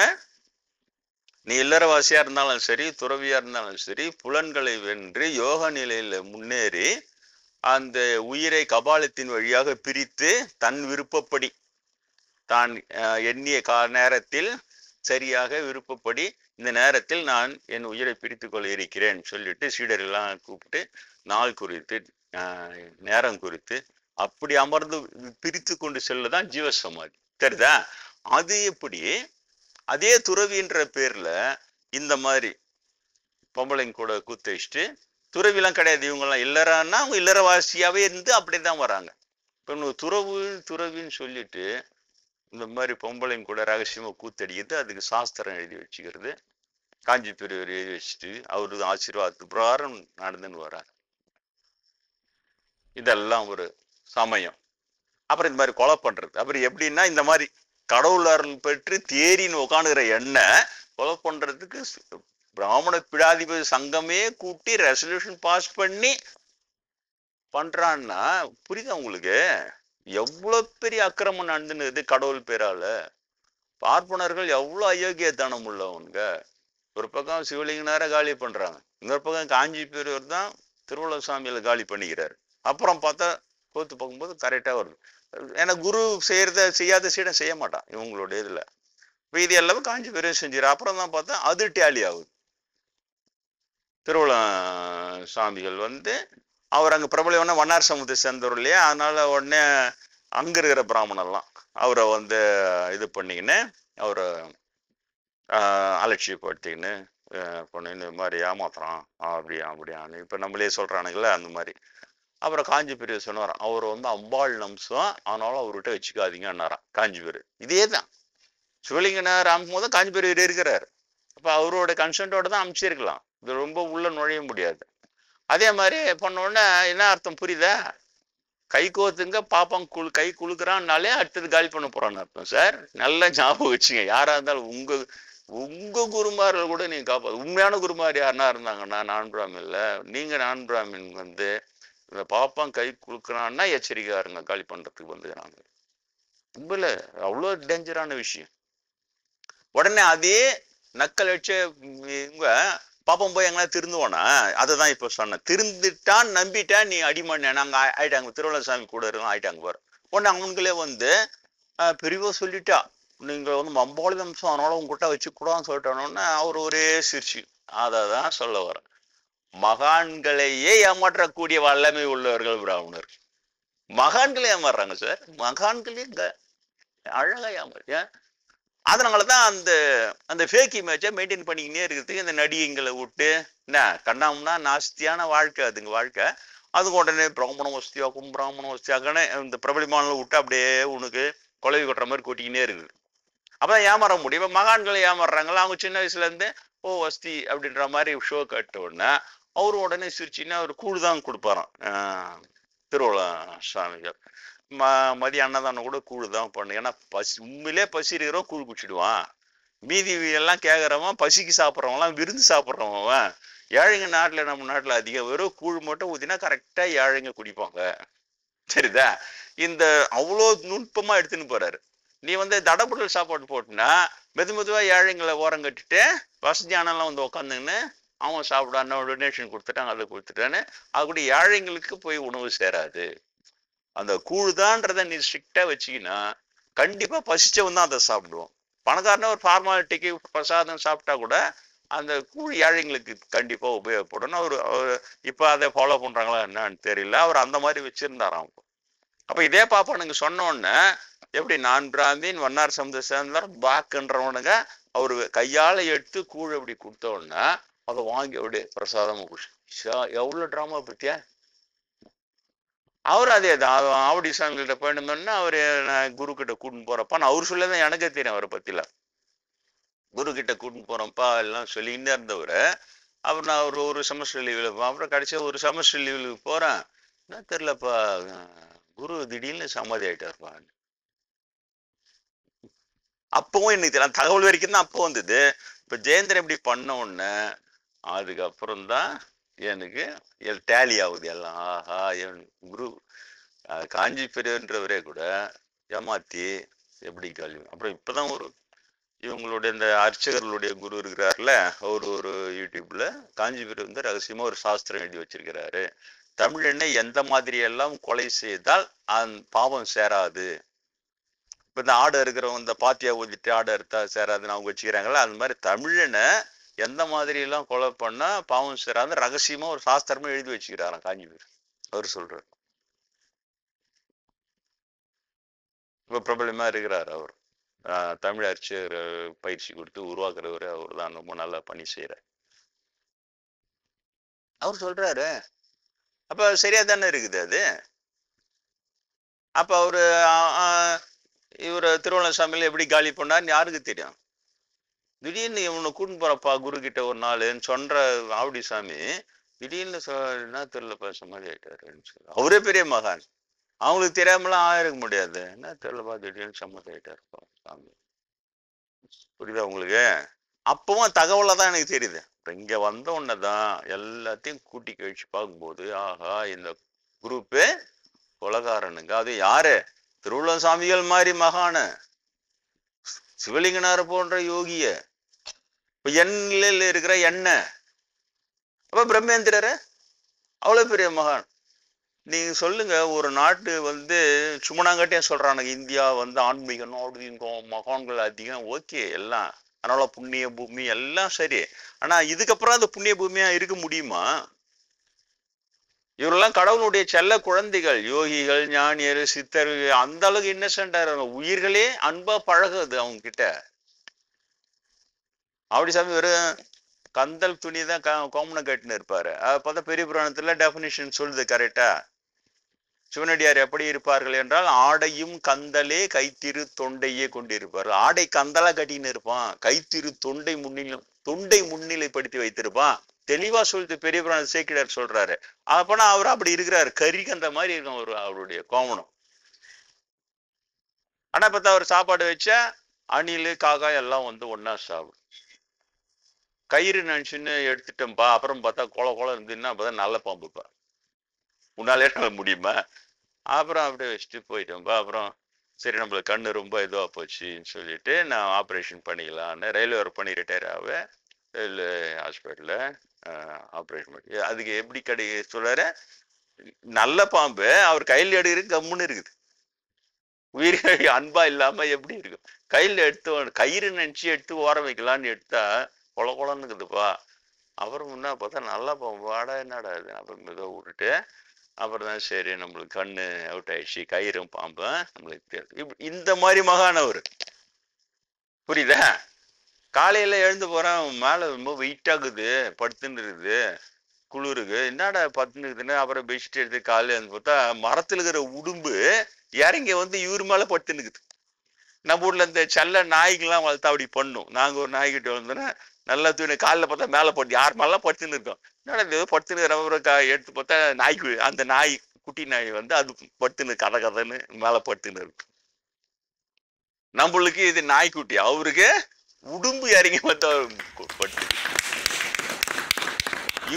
நீ இல்லறவாசியா இருந்தாலும் சரி, துறவியா இருந்தாலும் சரி, புலன்களை வென்று யோக நிலையில முன்னேறி அந்த உயிரை கபாலத்தின் வழியாக பிரித்து தன் விருப்பப்படி தான் எண்ணிய நேரத்தில் சரியாக விருப்பப்படி இந்த நேரத்தில் நான் என் உயிரை பிரித்து கொள்ள இருக்கிறேன் சொல்லிட்டு சீடரெல்லாம் கூப்பிட்டு நாள் குறித்து நேரம் குறித்து அப்படி அமர்ந்து பிரித்து கொண்டு செல்லதான் ஜீவசமாதி. தெரியுதா? அது எப்படி அதே துறவின்ற பேர்ல இந்த மாதிரி பொம்பளைங்க கூட கூத்தடிச்சுட்டு துறவிலாம் கிடையாது. இவங்கெல்லாம் இல்லறான்னா அவங்க இல்லறவாசியாவே இருந்து அப்படிதான் வராங்க. இப்போ துறவின்னு சொல்லிட்டு இந்த மாதிரி பொம்பளைங்க கூட ரகசியமா கூத்தடிக்கிறது, அதுக்கு சாஸ்திரம் எழுதி வச்சுக்கிறது, காஞ்சி பெரியவர் எழுதி வச்சுட்டு அவரு ஆசீர்வாதத்து பிரகாரம் நடந்துன்னு வர்றாங்க. இதெல்லாம் ஒரு சமயம். அப்புறம் இந்த மாதிரி கொலை பண்றது, அப்புறம் எப்படின்னா இந்த மாதிரி கடவுள் அருள் பெற்று தேரின்னு உட்காந்துக்கிற எண்ணெய் கொலை பண்றதுக்கு பிராமண பிடாதிபதி சங்கமே கூட்டி ரெசல்யூஷன் பாஸ் பண்ணி பண்றான்னா புரியுதா உங்களுக்கு? எவ்வளவு பெரிய அக்கிரமம் நடந்துன்னு கடவுள் பேரால. பார்ப்பனர்கள் எவ்வளவு அயோக்கியத்தனம் உள்ளவங்க. ஒரு பக்கம் சிவலிங்கனார காலி பண்றாங்க, இன்னொரு பக்கம் காஞ்சி பெரியவர் தான் திருவள்ளுவர் சாமியில காலி பண்ணிக்கிறாரு. அப்புறம் பார்த்தா கோத்து பார்க்கும்போது கரெக்டா வருது. ஏன்னா குரு செய்யாத சீடம் செய்ய மாட்டான் இவங்களுடைய இதுல. இப்போ இது எல்லாமே காஞ்சி பெரியவர் செஞ்சிரு. அப்புறம் தான் பார்த்தா அது டேலி ஆகுது. திருவள்ளுவர் சாமிகள் அவர் அங்க பிரபலமான வண்ணார் சமூகத்தை சேர்ந்தவர் இல்லையா, அதனால உடனே அங்க இருக்கிற பிராமணர்லாம் அவரை இது பண்ணிக்கின்னு அவரை அலட்சியப்படுத்திக்கின்னு பொண்ணு மாதிரி ஏமாத்துறான் அப்படியான்னு இப்ப நம்மளே சொல்றானுங்களே அந்த மாதிரி. அப்புறம் காஞ்சி பெரிய சொன்னார், அவர் அம்பாள் நம்சம், அதனால அவர்கிட்ட வச்சுக்காதீங்கன்னாராம் காஞ்சி பேரு. இதே தான் சிவலிங்கனார் அமும்போது காஞ்சி பெரியவர் இருக்கிறாரு. அப்ப அவரோட கன்சென்ட்டோட தான் அனுப்பிச்சிருக்கலாம். இது ரொம்ப உள்ள நுழைய முடியாது. அதே மாதிரி பண்ண உடனே என்ன அர்த்தம் புரியுதா? கை கோத்துங்க பாப்பாங்க கை குளுக்குறான்னாலே அடுத்தது காலி பண்ண போறான்னு அர்த்தம் சார். நல்லா ஞாபகம் வச்சுங்க. யாரா இருந்தாலும் உங்க குருமார்கள் கூட நீங்க காப்பாது. உண்மையான குருமார் யாருன்னா இருந்தாங்கன்னா நான் பிராமின்ல, நீங்க நான் பிராமின் இந்த பாப்பான் கை குளுக்குறான்னா எச்சரிக்கையா இருங்க, காலி பண்றதுக்கு வந்துக்கிறாங்க. உண்மையில அவ்வளோ டேஞ்சரான விஷயம். உடனே அதே நக்கல் வச்சு இவங்க பாப்பம் போய் எங்கன்னா திருந்துவானா? அதுதான் இப்ப சொன்னேன். திருந்துட்டான் நம்பிட்டான் நீ அடிமண்ண நாங்க ஆயிட்டாங்க, திருவள்ளுவர் சாமி கூட இருக்கோம் ஆயிட்டாங்க பாரு. உடனே அவங்களே பெரியவா சொல்லிட்டா நீங்க மம்பாளி அம்சம், அதனால உங்ககிட்ட வச்சு கூடான்னு சொல்லிட்டானோன்னு அவர் ஒரே சிரிச்சு. அததான் சொல்ல வர. மகான்களையே ஏமாற்றக்கூடிய வல்லமை உள்ளவர்கள் பிராமணர். மகான்களே ஏமாறுறாங்க சார். மகான்களே அழகா ஏமாறு. அதனாலதான் அந்த ஃபேக் இமேஜை மெயின்டைன் பண்ணிக்கினே இருக்கிறதுக்கு இந்த நடிகைங்களை விட்டு என்ன கண்ணாமனா நாஸ்தியான வாழ்க்கை அதுங்க வாழ்க்கை. அதுக்கு உடனே பிராமண வசதியாகும் பிராமண வசதியாகன்னு இந்த பிரபலிமான விட்டு அப்படியே உனக்கு கொலவி கொட்டுற மாதிரி கொட்டிக்கினே இருக்குது. அப்பதான் ஏமாற முடியும். இப்ப மகான்களை ஏமாறுறாங்களா? அவங்க சின்ன வயசுல இருந்து வசதி அப்படின்ற மாதிரி ஷோ கட்ட உடனே அவரு உடனே சிரிச்சுன்னா அவர் கூழ் தான் கொடுப்பாராம் திருவள்ளுவர் சுவாமிகள். மதிய அன்னதானம் கூட கூழ் தான் பண்ணு. ஏன்னா உண்மையிலே பசி இருக்கிறவன் கூழ் குடிச்சிடுவான். மீதி எல்லாம் கேட்கறவன் பசிக்கு சாப்பிட்றவங்களாம் விருந்து சாப்பிட்றவன். ஏழைங்க நாட்டுல நம்ம நாட்டுல அதிகம் வெறும் கூழ் மட்டும் ஊத்தினா கரெக்டா ஏழைங்க குடிப்பாங்க. சரிதா? அவ்வளோ நுட்பமா எடுத்துன்னு போறாரு. நீ தடபுடல் சாப்பாடு போட்டுனா மெதுவா ஏழைங்களை ஓரம் கட்டிட்டு வசதியானலாம் உட்காந்துன்னு அவன் சாப்பிடான்னு டொனேஷன் கொடுத்துட்டான், அதை கொடுத்துட்டான்னு அது கூட ஏழைங்களுக்கு போய் உணவு சேராது. அந்த கூழ்தான்றத நீ ஸ்ட்ரிக்டா வச்சுக்கினா கண்டிப்பா பசிச்சவன் தான் அதை சாப்பிடுவோம். பணக்காரன ஒரு ஃபார்மாலிட்டிக்கு பிரசாதம் சாப்பிட்டா கூட அந்த கூழ் ஏழைங்களுக்கு கண்டிப்பா உபயோகப்படும். அவர் இப்ப அதை ஃபாலோ பண்றாங்களா என்னன்னு தெரியல. அவர் அந்த மாதிரி வச்சிருந்தாராம். அப்ப இதே பாப்பானுங்க சொன்ன உடனே எப்படி நான் பிராமின் வண்ணார் சமுத சேர்ந்தார் பாக்குன்றவனுங்க அவரு கையால எடுத்து கூழ் அப்படி கொடுத்த உடனே அதை வாங்கி அப்படியே பிரசாதமா குடிச்சு. எவ்வளவு டிராமா பத்தியா? அவரு அதே தான் ஆவடி சாமிகிட்ட போயிருந்தோன்னா அவரு நான் குரு கிட்ட கூட்டின்னு போறப்பா நான் அவரு சொல்லதான் எனக்கே தெரியும் அவரை பத்தில. குரு கிட்ட கூட்டின்னு போறப்பா எல்லாம் சொல்லிக்கிட்டே இருந்தவரு. அப்புறம் நான் ஒரு செமஸ்டர் லீவ்ல அப்புறம் கடைசியா ஒரு செமஸ்டர் லீவுக்கு போறேன். என்ன தெரியலப்பா குரு திடீர்னு சமாதி ஆயிட்டாருப்பா. அப்பவும் எனக்கு தெரியல, தகவல் வரைக்கும் தான் அப்போ வந்தது. இப்ப ஜெயந்திரன் இப்படி பண்ண உடனே அதுக்கப்புறம் தான் எனக்கு டேலி ஆகுது எல்லாம். ஆஹா என் குரு காஞ்சி பெரியவன்றவரே கூட ஏமாத்தி எப்படி காலி. அப்புறம் இப்பதான் இவங்களுடைய இந்த அர்ச்சகர்களுடைய குரு இருக்கிறாருல, ஒரு யூடியூப்ல காஞ்சி பெரியவர் ரகசியமா ஒரு சாஸ்திரம் எழுதி வச்சிருக்கிறாரு. தமிழனை எந்த மாதிரி எல்லாம் கொலை செய்தால் பாவம் சேராது. இப்ப இந்த ஆடு இருக்கிறவங்க இந்த பாத்தியா ஊதிட்டு ஆடு அறுத்தா சேராதுன்னு அவங்க வச்சுக்கிறாங்களா, அந்த மாதிரி தமிழனை எந்த மாதிரி எல்லாம் கொலை பண்ணா பாவம் சேராது ரகசியமா ஒரு சாஸ்திரமா எழுதி வச்சுக்கிறாராம் காஞ்சி பேர். அவர் சொல்றாரு. இப்ப பிரபலமா இருக்கிறார் அவர். தமிழ் அர்ச்சகர் பயிற்சி கொடுத்து உருவாக்குறவர் அவர் தான். ரொம்ப நல்லா பணி செய்யறார். அவர் சொல்றாரு. அப்ப சரியா தானே இருக்குது அது. அப்ப அவரு இவரு திருவண்ணசாமியில எப்படி காலி பண்ணாருன்னு யாருக்கு தெரியும்? திடீர்னு இவனை கூட்டின்னு போறப்பா குரு கிட்ட ஒரு நாளுன்னு சொல்ற ஆவடி சாமி திடீர்னு என்ன தெரியலப்பா சமாதி ஆயிட்டாருன்னு சொல்லி அவரே பெரிய மகான். அவங்களுக்கு தெரியாமலாம் ஆயிருக்க முடியாது. என்ன தெரியலப்பா திடீர்னு சமாதி ஆயிட்டாருப்பா சாமி. புரியுதா உங்களுக்கு? அப்பவும் தகவலை தான் எனக்கு தெரியுது. இப்ப இங்க வந்த உடனேதான் எல்லாத்தையும் கூட்டி கழிச்சு பார்க்கும்போது ஆஹா இந்த குரூப்பு கொலகாரனுங்க. அது யாரு? திருவள்ளுவர் சாமிகள் மாதிரி மகான சிவலிங்கனார் போன்ற யோகிய இப்ப எண்ணில இருக்கிற எண்ணெய் அப்ப பிரம்மேந்திரர் அவ்வளவு பெரிய மகான். நீங்க சொல்லுங்க, ஒரு நாட்டு சுமனாங்கட்டே சொல்றானுங்க இந்தியா ஆன்மீக நாடு, மகான்கள் அதிகம், ஓகே எல்லாம் அதனால புண்ணிய பூமி எல்லாம் சரி. ஆனா இதுக்கப்புறம் அந்த புண்ணிய பூமியா இருக்க முடியுமா? இவரெல்லாம் கடவுளுடைய செல்ல குழந்தைகள், யோகிகள், ஞானியர், சித்தர்கள், அந்த அளவுக்கு இன்னசென்டா இருக்காங்க. உயிர்களே அன்பா பழகுது அவங்க கிட்ட. அப்படி சாமி வெறும் கந்தல் துணி தான் கோமனை கட்டின்னு இருப்பாரு. அதை பார்த்தா பெரிய புராணத்துல டெபினிஷன் சொல்லுது கரெக்டா. சிவனடியார் எப்படி இருப்பார்கள் என்றால் ஆடையும் கந்தலே கைத்திரு தொண்டையே கொண்டிருப்பார். ஆடை கந்தலா கட்டின்னு இருப்பான், கைத்திரு தொண்டை முன்னிலைப்படுத்தி வைத்திருப்பான். தெளிவா சொல்லிட்டு பெரிய புராண சேக்கிடார் சொல்றாரு. அப்பனா அவர் அப்படி இருக்கிறாரு, கறி கந்த மாதிரி இருக்கும் அவருடைய கோமணம். ஆனா பார்த்தா அவர் சாப்பாடு வச்சா அணிலு காக்காய் எல்லாம் ஒன்னா சாப்பிடும். கயிறு நினைச்சுன்னு எடுத்துட்டோம்பா, அப்புறம் பார்த்தா கொல இருந்துன்னா அப்பதான் நல்ல பாம்புப்பா, உன்னாலே முடியுமா? அப்புறம் அப்படியே வச்சுட்டு போயிட்டோம்பா. அப்புறம் சரி நம்மளுக்கு கண்ணு ரொம்ப இதுவாக போச்சுன்னு சொல்லிட்டு நான் ஆப்ரேஷன் பண்ணிக்கலான்னு ரயில்வே ஒர்க் பண்ணி ரிட்டையர் ஆக ரயில்வே ஹாஸ்பிட்டலில் ஆப்ரேஷன் பண்ணி அதுக்கு எப்படி சொல்றாரு, நல்ல பாம்பு அவர் கையில் எடுக்கிறது கம்முன்னு இருக்குது. உயிர்கள் அன்பா இல்லாம எப்படி இருக்கும்? கையில் எடுத்து கயிறு நினைச்சு எடுத்து ஓரம் வைக்கலான்னு எடுத்தா கொலன்னு இருக்குதுப்பா. அப்புறம் முன்னா பார்த்தா நல்லா பாம்பு, வாடா என்னடா இது. அப்புறம் மெதுவாக விட்டுட்டு அப்புறம் தான் சரி நம்மளுக்கு கண்ணு அவுட் ஆயிடுச்சு, கயிறும் பாம்பு நம்மளுக்கு தெரியும். இந்த மாதிரி மகானவர், புரியுதா? காலையில எழுந்து போறேன், மேல ரொம்ப வெயிட் ஆகுது, படுத்துன்னு இருக்குது, குளிருக்கு, என்னடா படுத்துன்னு இருக்குதுன்னு அப்புறம் பெட்ஷீட் எடுத்து காலையில இருந்து பார்த்தா மரத்துல இருக்கிற உடும்பு இறங்கி இவரு மேல படுத்துன்னு இருக்குது. நம்ம ஊர்ல இந்த செல்ல நாய்க்கெல்லாம் வளர்த்தா அப்படி பண்ணும். நாங்க ஒரு நாய்கிட்ட வந்தோன்னா நல்லா தூணி காலில் பார்த்தா மேல படுத்து யார் மேலாம் படுத்துன்னு இருக்கோம். என்னடா ஏதோ படுத்துன்னு எடுத்து பார்த்தா நாய்க்கு, அந்த நாய் குட்டி நாய் அது படுத்துன்னு கதைன்னு மேல படுத்துன்னு இருக்கும். நம்மளுக்கு இது நாய்க்குட்டி, அவருக்கு உடும்பு இறங்கி பார்த்தா படுத்து.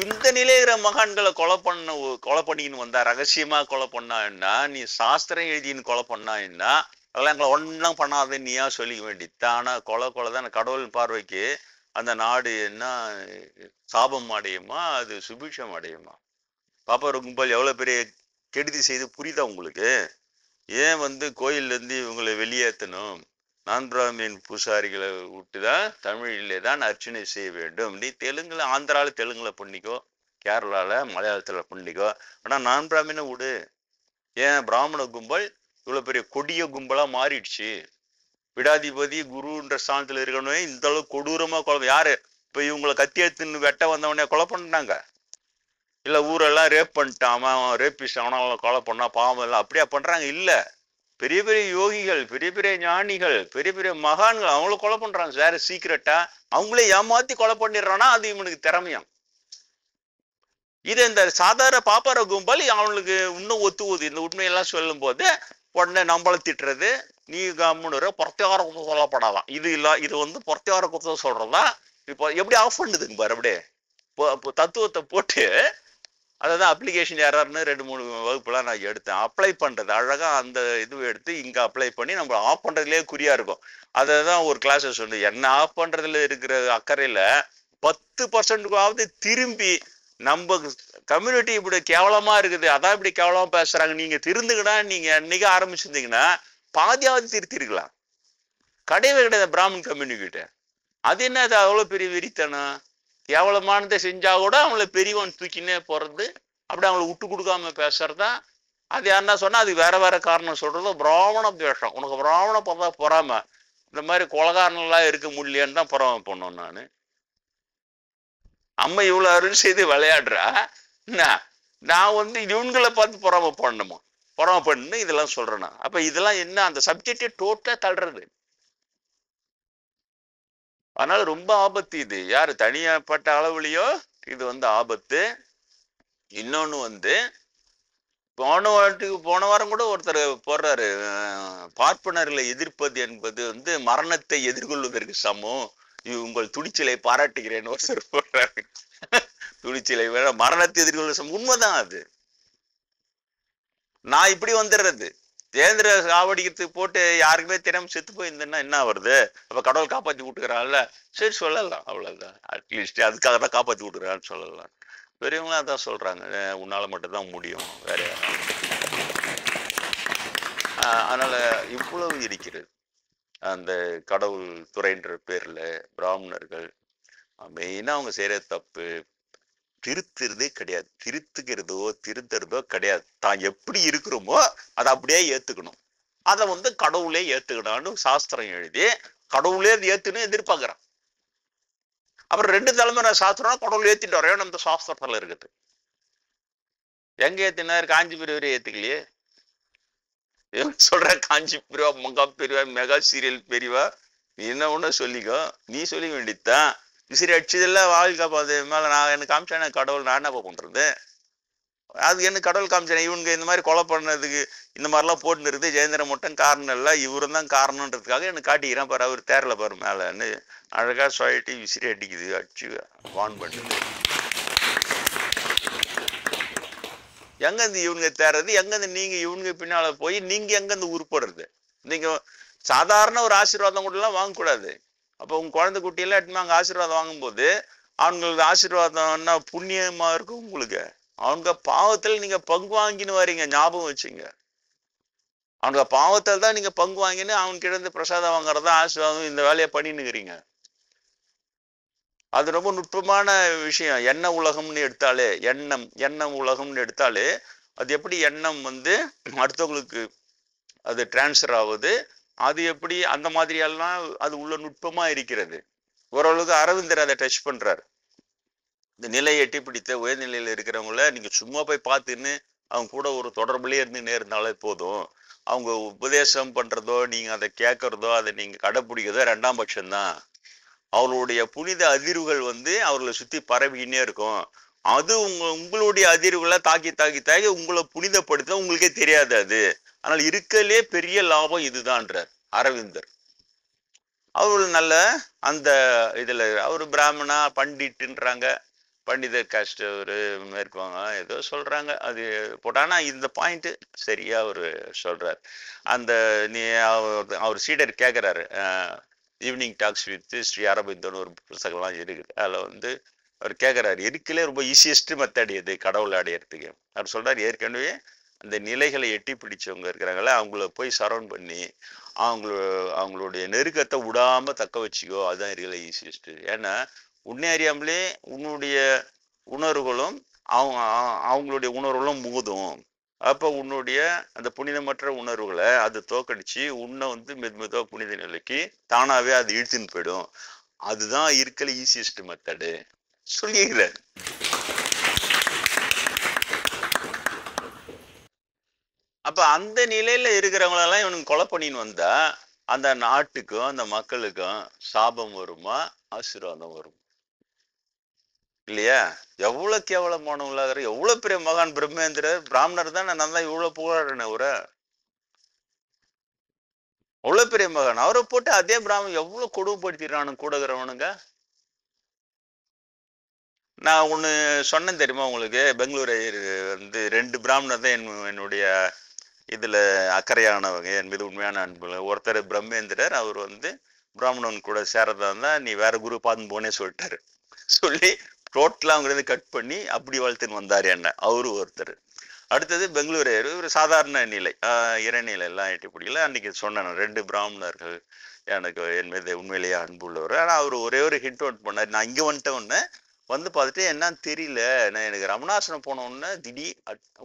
இந்த நிலையிற மகான்களை கொலை பண்ணின்னு வந்தா, ரகசியமா கொலை பண்ணா, நீ சாஸ்திரம் எழுதின்னு கொலை பண்ணா, அதெல்லாம் எங்களை ஒன்றும் பண்ணாது நீயா சொல்லிக்க வேண்டியது. ஆனா கொலை தான் கடவுள் பார்வைக்கு அந்த நாடு என்ன சாபம் அடையுமா, அது சுபிட்சம் அடையுமா? பாப்பார கும்பல் எவ்வளவு பெரிய கெடுதி செய்து புரியுதா உங்களுக்கு? ஏன் கோயில்ல இருந்து இவங்களை வெளியேற்றணும்? நான் பிராமின் பூசாரிகளை விட்டுதான் தமிழிலே தான் அர்ச்சனை செய்ய வேண்டும். நீ தெலுங்குல, ஆந்திரால தெலுங்குல பண்ணிக்கோ, கேரளால மலையாளத்துல பண்ணிக்கோ, ஆனா நான் பிராமினை விடு. ஏன் பிராமண கும்பல் இவ்வளவு பெரிய கொடிய கும்பலா மாறிடுச்சு? விடாதிபதி குருன்ற ஸ்தானத்துல இருக்கணும் இந்த அளவுக்கு கொடூரமா கொலை. யாரு இப்ப இவங்களை கத்தி எடுத்துன்னு வெட்ட வந்தவனே கொலை பண்ணாங்க? இல்ல ஊரெல்லாம் ரேப் பண்ணிட்டான், அவன் ரேப்பிஸ்ட், அவனால கொலை பண்ணா பாவம் எல்லாம் அப்படியா பண்றாங்க? இல்ல, பெரிய பெரிய யோகிகள், பெரிய பெரிய ஞானிகள், பெரிய பெரிய மகான்கள் அவங்கள கொலை பண்றாங்க சார். சீக்கிரட்டா அவங்களே ஏமாத்தி கொலை பண்ணிடுறான்னா அது இவனுக்கு திறமையாம். இது இந்த சாதாரண பாப்பார கும்பல் அவனுக்கு இன்னும் ஒத்துவுது. இந்த உண்மையெல்லாம் சொல்லும் போது உடனே நம்மள திட்டுறது, நீ கம்முன்னு பொறத்தியார குத்தம் சொல்லப்படாதான். இது இல்ல, இது பொறத்தியார குத்தம் சொல்றதா இப்போ எப்படி ஆஃப் பண்ணுதுங்க பாரு. அப்படியே தத்துவத்தை போட்டு அதான் அப்ளிகேஷன் யாராருன்னு 2-3 வகுப்புலாம் நான் எடுத்தேன். அப்ளை பண்றது அழகா அந்த இது எடுத்து இங்க அப்ளை பண்ணி நம்ம ஆஃப் பண்றதுலயே குறியா இருக்கும். அதான் ஒரு கிளாஸ் சொல்லு, என்ன ஆஃப் பண்றதுல இருக்கிற அக்கறையில 10%க்காவது திரும்பி நம்ம கம்யூனிட்டி இப்படி கேவலமா இருக்குது, அதான் இப்படி கேவலமா பேசுறாங்க, நீங்க திருந்துக்கடா, நீங்க என்னைக்கு ஆரம்பிச்சிருந்தீங்கன்னா பாதியாவது திருத்திருக்கலாம். கிடையவே கிடையாது பிராமன் கம்யூனிட்டி. அது என்ன, அது அவ்வளவு பெரிய வெறித்தனம்? கேவலமானதை செஞ்சா கூட அவங்கள பெரியவன் தூக்கினே போறது, அப்படி அவங்கள விட்டு கொடுக்காம பேசுறதா. அது யாருன்னா சொன்னா அது வேற காரணம் சொல்றது, பிராமண துவேஷம். உனக்கு பிராமண பார்த்தா பொறாம, இந்த மாதிரி கொலகாரனெல்லாம் இருக்க முடியலன்னு தான் பொறாம பண்ணோம் நான். அம்மா இவ்வளவு அருள் செய்து விளையாடுறா, நான் வந்து இவங்களை பார்த்து பொறாம பண்ணணுமா, பொறாம பண்ணு இதெல்லாம் சொல்றேன்னா. அப்ப இதெல்லாம் என்ன, அந்த சப்ஜெக்டே டோட்டலா தள்ளுறது. அதனால ரொம்ப ஆபத்து இது. யாரு தனியாப்பட்ட அளவுலயோ இது வந்து ஆபத்து. இன்னொன்னு வந்து போன வாரம் கூட ஒருத்தர் போடுறாரு, பார்ப்பனர்களை எதிர்ப்பது என்பது வந்து மரணத்தை எதிர்கொள்வதற்கு சமம், உங்கள் துணிச்சலை பாராட்டுகிறேன்னு ஒருத்தர் போடுறாரு. துணிச்சலை வேற மரணத்தை எதிர்கொள்ள சமம். உண்மைதான் அது. நான் இப்படி வந்துடுறது, தேந்திர சாவடிக்கிறதுக்கு போட்டு யாருக்குமே தெரியாம செத்து போயிருந்தேன்னா என்ன வருது? அப்ப கடவுள் காப்பாத்தி விட்டுக்கிறான்ல, சரி சொல்லலாம், அவ்வளவுதான். அட்லீஸ்ட் அதுக்காக தான் காப்பாத்தி விட்டுக்கிறான்னு சொல்லலாம். பெரியவங்களும் அதான் சொல்றாங்க, உன்னால மட்டும்தான் முடியும், வேற யாரும். அதனால இவ்வளவு இருக்கிறது. அந்த கடவுள் துறைன்ற பேர்ல பிராமணர்கள் மெயினா அவங்க செய்யற தப்பு, திருத்துறதே கிடையாது. திருத்துறதோ கிடையாது. தான் எப்படி இருக்கிறோமோ அதை அப்படியே ஏத்துக்கணும். அதை வந்து கடவுளே ஏத்துக்கணும்னு சாஸ்திரம் எழுதி கடவுளே ஏத்துன்னு எதிர்பார்க்கிறான். அப்புறம் 2 தலைமுறை சாஸ்திரம் கடவுள் ஏத்திட்டு வரையும் நம்ம சாஸ்திரத்துல இருக்குது. எங்க ஏத்தினார்? காஞ்சி பெரியவரே ஏத்துக்கலையே. சொல்ற காஞ்சி பெரியவா, மங்கா பெரியவா, மெகா சீரியல் பெரியவா, நீ என்ன ஒண்ணு சொல்லிக்கோ, நீ சொல்லிக்க வேண்டியதுதான். விசிறி அடிச்சதெல்லாம் வாழ்க்கை காப்பாது மேல நான் எனக்கு காமிச்சேன் கடவுள், நான் என்ன பண்றது? அது என்ன கடவுள் காமிச்சேன்? இவனுங்க இந்த மாதிரி கொலை பண்ணதுக்கு இந்த மாதிரிலாம் போட்டுன்னு இருக்குது, ஜெயந்திரன் மட்டும் காரணம் இல்லை, இவரும் தான் காரணம்ன்றதுக்காக எனக்கு காட்டிக்கிறான் பாரு, அவர் தேரல பாரு மேலன்னு அழகா சொல்லிட்டு விசிறி அடிக்குது, அடிச்சு வான் பண்ணுது. எங்கிருந்து இவனுங்க தேர்றது? எங்கிருந்து நீங்க இவனுங்க பின்னால போய் நீங்க எங்கிருந்து உருப்படுறது? நீங்க சாதாரண ஒரு ஆசீர்வாதம் கூட எல்லாம் வாங்கக்கூடாது. அப்போ உங்க குழந்தை குட்டியெல்லாம் எடுத்துமா அங்க ஆசீர்வாதம் வாங்கும்போது அவங்களுக்கு ஆசீர்வாதம்னா புண்ணியமா இருக்கும் உங்களுக்கு. அவங்க பாவத்தில் நீங்க பங்கு வாங்கின்னு வரீங்க, ஞாபகம் வச்சுங்க. அவங்க பாவத்தில் தான் நீங்க பங்கு வாங்கின்னு அவன்கிட்ட இருந்து பிரசாதம் வாங்குறதா ஆசீர்வாதம், இந்த வேலையை பண்ணின்னுக்கிறீங்க. அது ரொம்ப நுட்பமான விஷயம். எண்ணம் உலகம்னு எடுத்தாலே, எண்ணம் உலகம்னு எடுத்தாலே அது எப்படி எண்ணம் வந்து அடுத்தவங்களுக்கு அது டிரான்ஸ்ஃபர் ஆகுது, அது எப்படி அந்த மாதிரி எல்லாம் அது உள்ள நுட்பமா இருக்கிறது. ஓரளவுக்கு அரவிந்தர் அதை டச் பண்றாரு. இந்த நிலையை எட்டி பிடித்த உயர்நிலையில இருக்கிறவங்கள நீங்க சும்மா போய் பார்த்துன்னு அவங்க கூட ஒரு தொடர்புலயே இருந்து இருந்தாலே போதும். அவங்க உபதேசம் பண்றதோ நீங்க அதை கேட்கறதோ அதை நீங்க கடைப்பிடிக்கிறதோ 2ஆம் பட்சம்தான். அவர்களுடைய புனித அதிர்வுகள் வந்து அவர்களை சுத்தி பரவிக்கினே இருக்கும். அது உங்களுடைய அதிர்வுகளை தாக்கி தாக்கி தாக்கி உங்களை புனிதப்படுத்த உங்களுக்கே தெரியாது அது. ஆனால் இருக்கலே பெரிய லாபம் இதுதான்றார் அரவிந்தர். அவரு நல்ல அந்த இதுல அவரு பிராமணா பண்டிட்டுன்றாங்க, பண்டித காஸ்ட் அவரு மேற்குவாங்க ஏதோ சொல்றாங்க, அது போட்டானா இந்த பாயிண்ட் சரியா அவரு சொல்றாரு. அந்த நீ அவர் சீடர் கேட்கிறாரு, ஈவினிங் டாக்ஸ் வித் ஸ்ரீ அரவிந்தோன்னு ஒரு புத்தகம்லாம் இருக்குது, அதில் வந்து அவர் கேட்குறாரு இருக்கலே ரொம்ப ஈஸியஸ்ட் மெத்தட் எது கடவுளை அடையிறதுக்கு? அவர் சொல்றாரு ஏற்கனவே அந்த நிலைகளை எட்டி பிடிச்சவங்க இருக்கிறாங்களே அவங்கள போய் சரௌண்ட் பண்ணி அவங்களுடைய நெருக்கத்தை விடாம தக்க வச்சுக்கோ, அதுதான் இருக்கல ஈஸியஸ்ட். ஏன்னா உன்னை அறியாமலே உன்னுடைய உணர்வுகளும் அவங்களுடைய உணர்வுகளும் மோதும். அப்போ உன்னுடைய அந்த புனிதமற்ற உணர்வுகளை அது தோக்கடிச்சு உன்னை வந்து மெதுவா புனித நிலைக்கு தானாவே அது இழுத்துன்னு போயிடும். அதுதான் இருக்கல ஈஸியஸ்ட் மெத்தடு சொல்லிக்கிறார். அப்ப அந்த நிலையில இருக்கிறவங்களெல்லாம் இவனுக்கு கொலை பண்ணின்னு வந்தா அந்த நாட்டுக்கும் அந்த மக்களுக்கும் சாபம் வருமா ஆசீர்வாதம் வரும் இல்லையா? எவ்வளவு கேவலமானவங்களாக, எவ்வளவு பெரிய மகான் பிரம்மேந்திரர் பிராமணர் தான், நான் தான் இவ்வளவு புகழறேன் அவரை. அவ்வளவு பெரிய மகான் அவரை போட்டு அதே பிராமணன் எவ்வளவு கொடுமைப்படுத்திடுறானு கூட இருக்கிறவனுங்க. நான் ஒண்ணு சொன்னேன் தெரியுமா உங்களுக்கு, பெங்களூர் வந்து 2 பிராமணர் தான் என்னுடைய இதுல அக்கறையானவங்க, என் மீது உண்மையான அன்பு. ஒருத்தர் பிரம்மேந்திரர், அவர் வந்து பிராமணன் கூட சேரதா இருந்தா நீ வேற குரு பார்த்து போனே சொல்லிட்டாரு. சொல்லி டோட்டலா அவங்க கட் பண்ணி அப்படி வளர்த்துன்னு வந்தாரு என்ன, அவரு ஒருத்தர். அடுத்தது பெங்களூர் ஒரு சாதாரண நிலை, இறைநிலை எல்லாம் எட்டி பிடிக்கல. அன்னைக்கு சொன்னேன் 2 பிராமணர்கள் எனக்கு என் மீது உண்மையிலேயே அன்பு உள்ளவர். ஆனா அவர் ஒரே ஒரு ஹிண்ட் அவுட் பண்ணாரு. நான் இங்க வந்துட்ட உடனே வந்து பார்த்துட்டு என்னன்னு தெரியல, நான் எனக்கு ரமணாசனம் போன உடனே திடீர்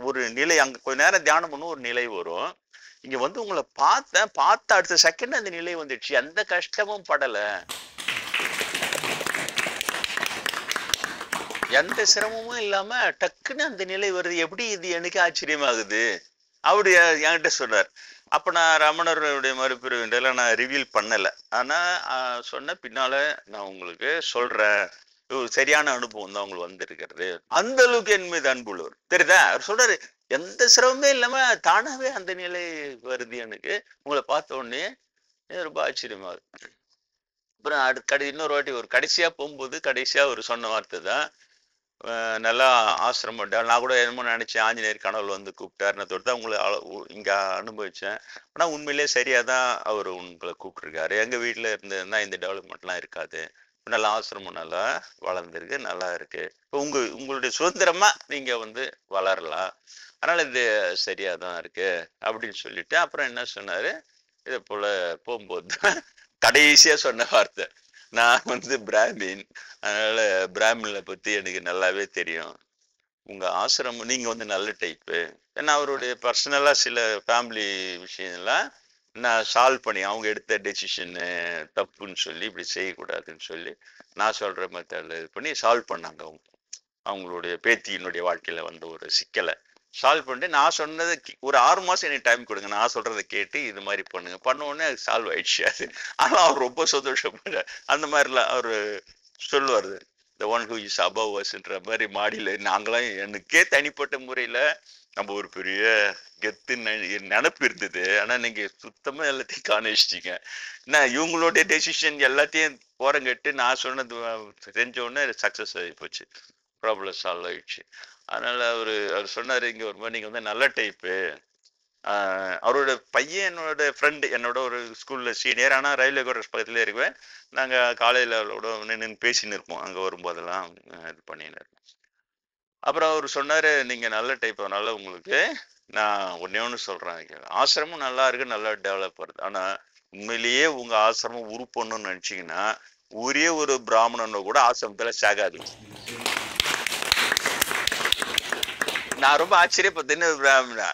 ஒரு நிலை, அங்க கொஞ்ச நேரம் தியானம் பண்ணும் ஒரு நிலை வரும். இங்க வந்து உங்களை பார்த்த அடுத்த செகண்ட் அந்த நிலை வந்துடுச்சு, எந்த கஷ்டமும் படல. எந்த சிரமமும் இல்லாம டக்குன்னு அந்த நிலை வருது. எப்படி இது எனக்கு ஆச்சரியமாகுது. அவரு என்கிட்ட சொன்னார். அப்ப நான் ரமணருடைய மறுபிறவின்றல நான் ரிவீல் பண்ணல. ஆனா சொன்ன பின்னால நான் உங்களுக்கு சொல்றேன். ஒரு சரியான அனுபவம் தான் உங்களுக்கு வந்திருக்கிறது. அந்த அளவுக்கு என் மீது அன்புள்ளவர். தெரியுதா? அவர் சொல்றாரு, எந்த சிரமமே இல்லாம தானாவே அந்த நிலை வருது எனக்கு. உங்களை பார்த்த உடனே ரொம்ப ஆச்சரியமா இருக்கு. அப்புறம் இன்னொரு வாட்டி ஒரு கடைசியா போகும்போது கடைசியா ஒரு சொன்ன வார்த்தை தான். நல்லா ஆசிரமம் நான் கூட என்னமோ நினைச்சேன், ஆஞ்சநேயர் கனவுல வந்து கூப்பிட்டாருன்னு தொட்டு உங்களை இங்க அனுபவிச்சேன். ஆனா உண்மையிலேயே சரியா தான் அவர் உங்களை கூப்பிட்டுருக்காரு. எங்க வீட்டுல இருந்ததுன்னா இந்த டெவலப்மெண்ட்லாம் இருக்காது. நல்லா ஆசிரமம் நல்லா வளர்ந்துருக்கு, நல்லா இருக்கு. இப்போ உங்களுடைய சுதந்திரமா நீங்க வந்து வளரலாம். அதனால இது சரியா தான் இருக்கு அப்படின்னு சொல்லிட்டு அப்புறம் என்ன சொன்னாரு, இதை போல போகும்போது தான் கடைசியா சொன்ன வார்த்தை, நான் வந்து பிராமின், அதனால பிராமின்ல பத்தி எனக்கு நல்லாவே தெரியும். உங்க ஆசிரமம் நீங்க வந்து நல்ல டைப்பு. ஏன்னா அவருடைய பர்சனலா சில ஃபேமிலி விஷயம்லாம் நான் சால்வ் பண்ணி அவங்க எடுத்த டெசிஷன் தப்புன்னு சொல்லி இப்படி செய்யக்கூடாதுன்னு சொல்லி நான் சொல்ற மெத்தட்ல இது பண்ணி சால்வ் பண்ணாங்க. அவங்களுடைய பேத்தியினுடைய வாழ்க்கையில வந்த ஒரு சிக்கலை சால்வ் பண்ணிட்டு நான் சொன்னதை ஒரு 6 மாசம் எனக்கு டைம் கொடுங்க, நான் சொல்றதை கேட்டு இது மாதிரி பண்ணுங்க. பண்ண உடனே அது சால்வ் ஆயிடுச்சு. அது ஆனா அவர் ரொம்ப சந்தோஷப்படுறார். அந்த மாதிரிலாம் அவரு சொல்லுவாரு, the one who is above usன்ற மாதிரி மாடியில நாங்களாம் எனக்கே தனிப்பட்ட முறையில நம்ம ஒரு பெரிய கெத்து நினப்பு இருந்தது. ஆனா நீங்க சுத்தமா எல்லாத்தையும் காணிச்சிட்டீங்க. நான் இவங்களுடைய டெசிஷன் எல்லாத்தையும் போறங்கட்டு நான் சொன்னது செஞ்ச உடனே சக்சஸ் ஆகி போச்சு, ப்ராப்ளம் சால்வ் ஆயிடுச்சு. அதனால அவர் சொன்னாரு, இங்க ஒரு மாதிரி நீங்க வந்து நல்ல டைப்பு. அவரோட பையன் என்னோட ஃப்ரெண்டு, என்னோட ஒரு ஸ்கூல்ல சீனியர். ஆனா ரயில்வே குவார்டர்ஸ் பக்கத்துலேயே இருக்குவேன். நாங்க காலையில அவளோட நின்று பேசின்னு இருப்போம் அங்க வரும்போதெல்லாம் இது பண்ணின்னு இருப்போம். அப்புறம் அவர் சொன்னாரு, நீங்க நல்ல டைப், அதனால உங்களுக்கு நான் ஒன்னே ஒன்று சொல்றேன், ஆசிரமம் நல்லா இருக்கு, நல்லா டெவலப் ஆகுது. ஆனா உண்மையிலேயே உங்க ஆசிரமம் உருப்படணும்னு நினைச்சீங்கன்னா ஒரே ஒரு பிராமணனோ கூட ஆசிரமத்துல சேகாது. நான் ரொம்ப ஆச்சரியப்பட்டேன்னு பிராமணா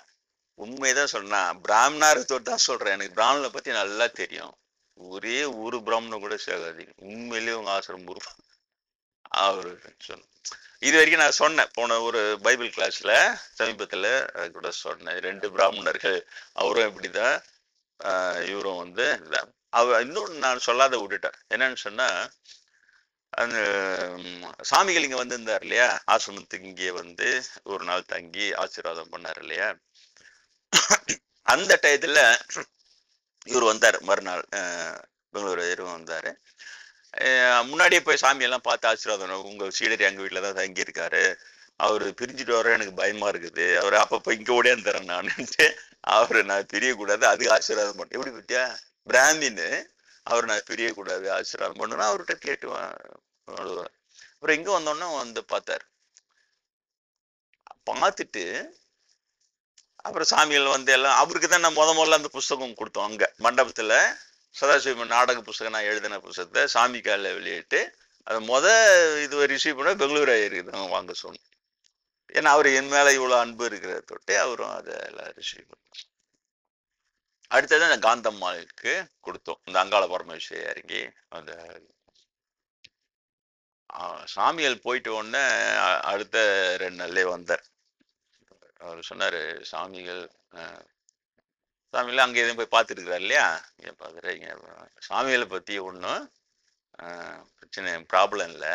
உண்மைதான் சொன்னா, பிராமணாரத்தோடு தான் சொல்றேன். எனக்கு பிராமணனை பத்தி நல்லா தெரியும். ஒரே ஒரு பிராமணன் கூட சேகாதீங்க, உண்மையிலேயே உங்க ஆசிரமம் உருப்ப அவரு சொன்ன. இது வரைக்கும் நான் சொன்னேன் போன ஒரு பைபிள் கிளாஸ்ல சமீபத்துல கூட சொன்னேன். 2 பிராமணர்கள், அவரும் இப்படிதான் இவரும் வந்து இன்னொன்னு நான் சொல்லாத விட்டுட்டேன். என்னன்னு சொன்னா, அந்த சாமிகள் இங்க வந்திருந்தார் இல்லையா, ஆசிரமத்துக்கு இங்கே வந்து ஒரு நாள் தங்கி ஆசீர்வாதம் பண்ணார் இல்லையா, அந்த டயத்துல இவர் வந்தார். மறுநாள் பெங்களூரு வந்தாரு. முன்னாடியே போய் சாமியெல்லாம் பார்த்து ஆசீர்வாதம், உங்க சீடர் எங்க வீட்டுல தான் தங்கி இருக்காரு, அவரு பிரிஞ்சுட்டு வர எனக்கு பயமா இருக்குது, அவரு அப்பப்ப இங்க ஓடியாந்துறேன் நானுன்ட்டு அவரு நான் பிரியக்கூடாது, அதுக்கு ஆசீர்வாதம் பண்ண. எப்படி பத்தியா, பிராமின்னு அவர் நான் பிரியக்கூடாது ஆசீர்வாதம் பண்ணுனா அவர்கிட்ட கேட்டுவான். அப்புறம் இங்க வந்தோன்னா வந்து பார்த்தாரு. பார்த்துட்டு அப்புறம் சாமிகள் வந்து எல்லாம் அவருக்கு தான் நான் முதல்ல அந்த புஸ்தகம் கொடுத்தோம். அங்க மண்டபத்துல சதாசிவம் நாடக புஸ்தகம் நான் எழுதின புஸ்தகத்தை சாமி காலில் வெளியிட்டு அதை இது ரிசீவ் பண்ண பெங்களூரு இருக்குது வாங்க சொன்னோம். ஏன்னா அவர் என் மேல இவ்வளவு அன்பு இருக்கிற தொட்டு அவரும் அதை எல்லாம் ரிசீவ் பண்ணோம். அடுத்தது அந்த காந்தம்மாளுக்கு கொடுத்தோம். இந்த அங்காள பரமேஸ்வரி இறங்கி அந்த சாமிகள் போயிட்டு உடனே அடுத்த 2 நாள்லயே வந்தார். அவர் சொன்னாரு, சாமிகள் அங்கே எதுவும் போய் பார்த்துட்டு இருக்கிறார் இல்லையா, இங்கே பார்த்துட்டு சாமிகளை பத்தி ஒன்றும் பிரச்சனை ப்ராப்ளம் இல்லை,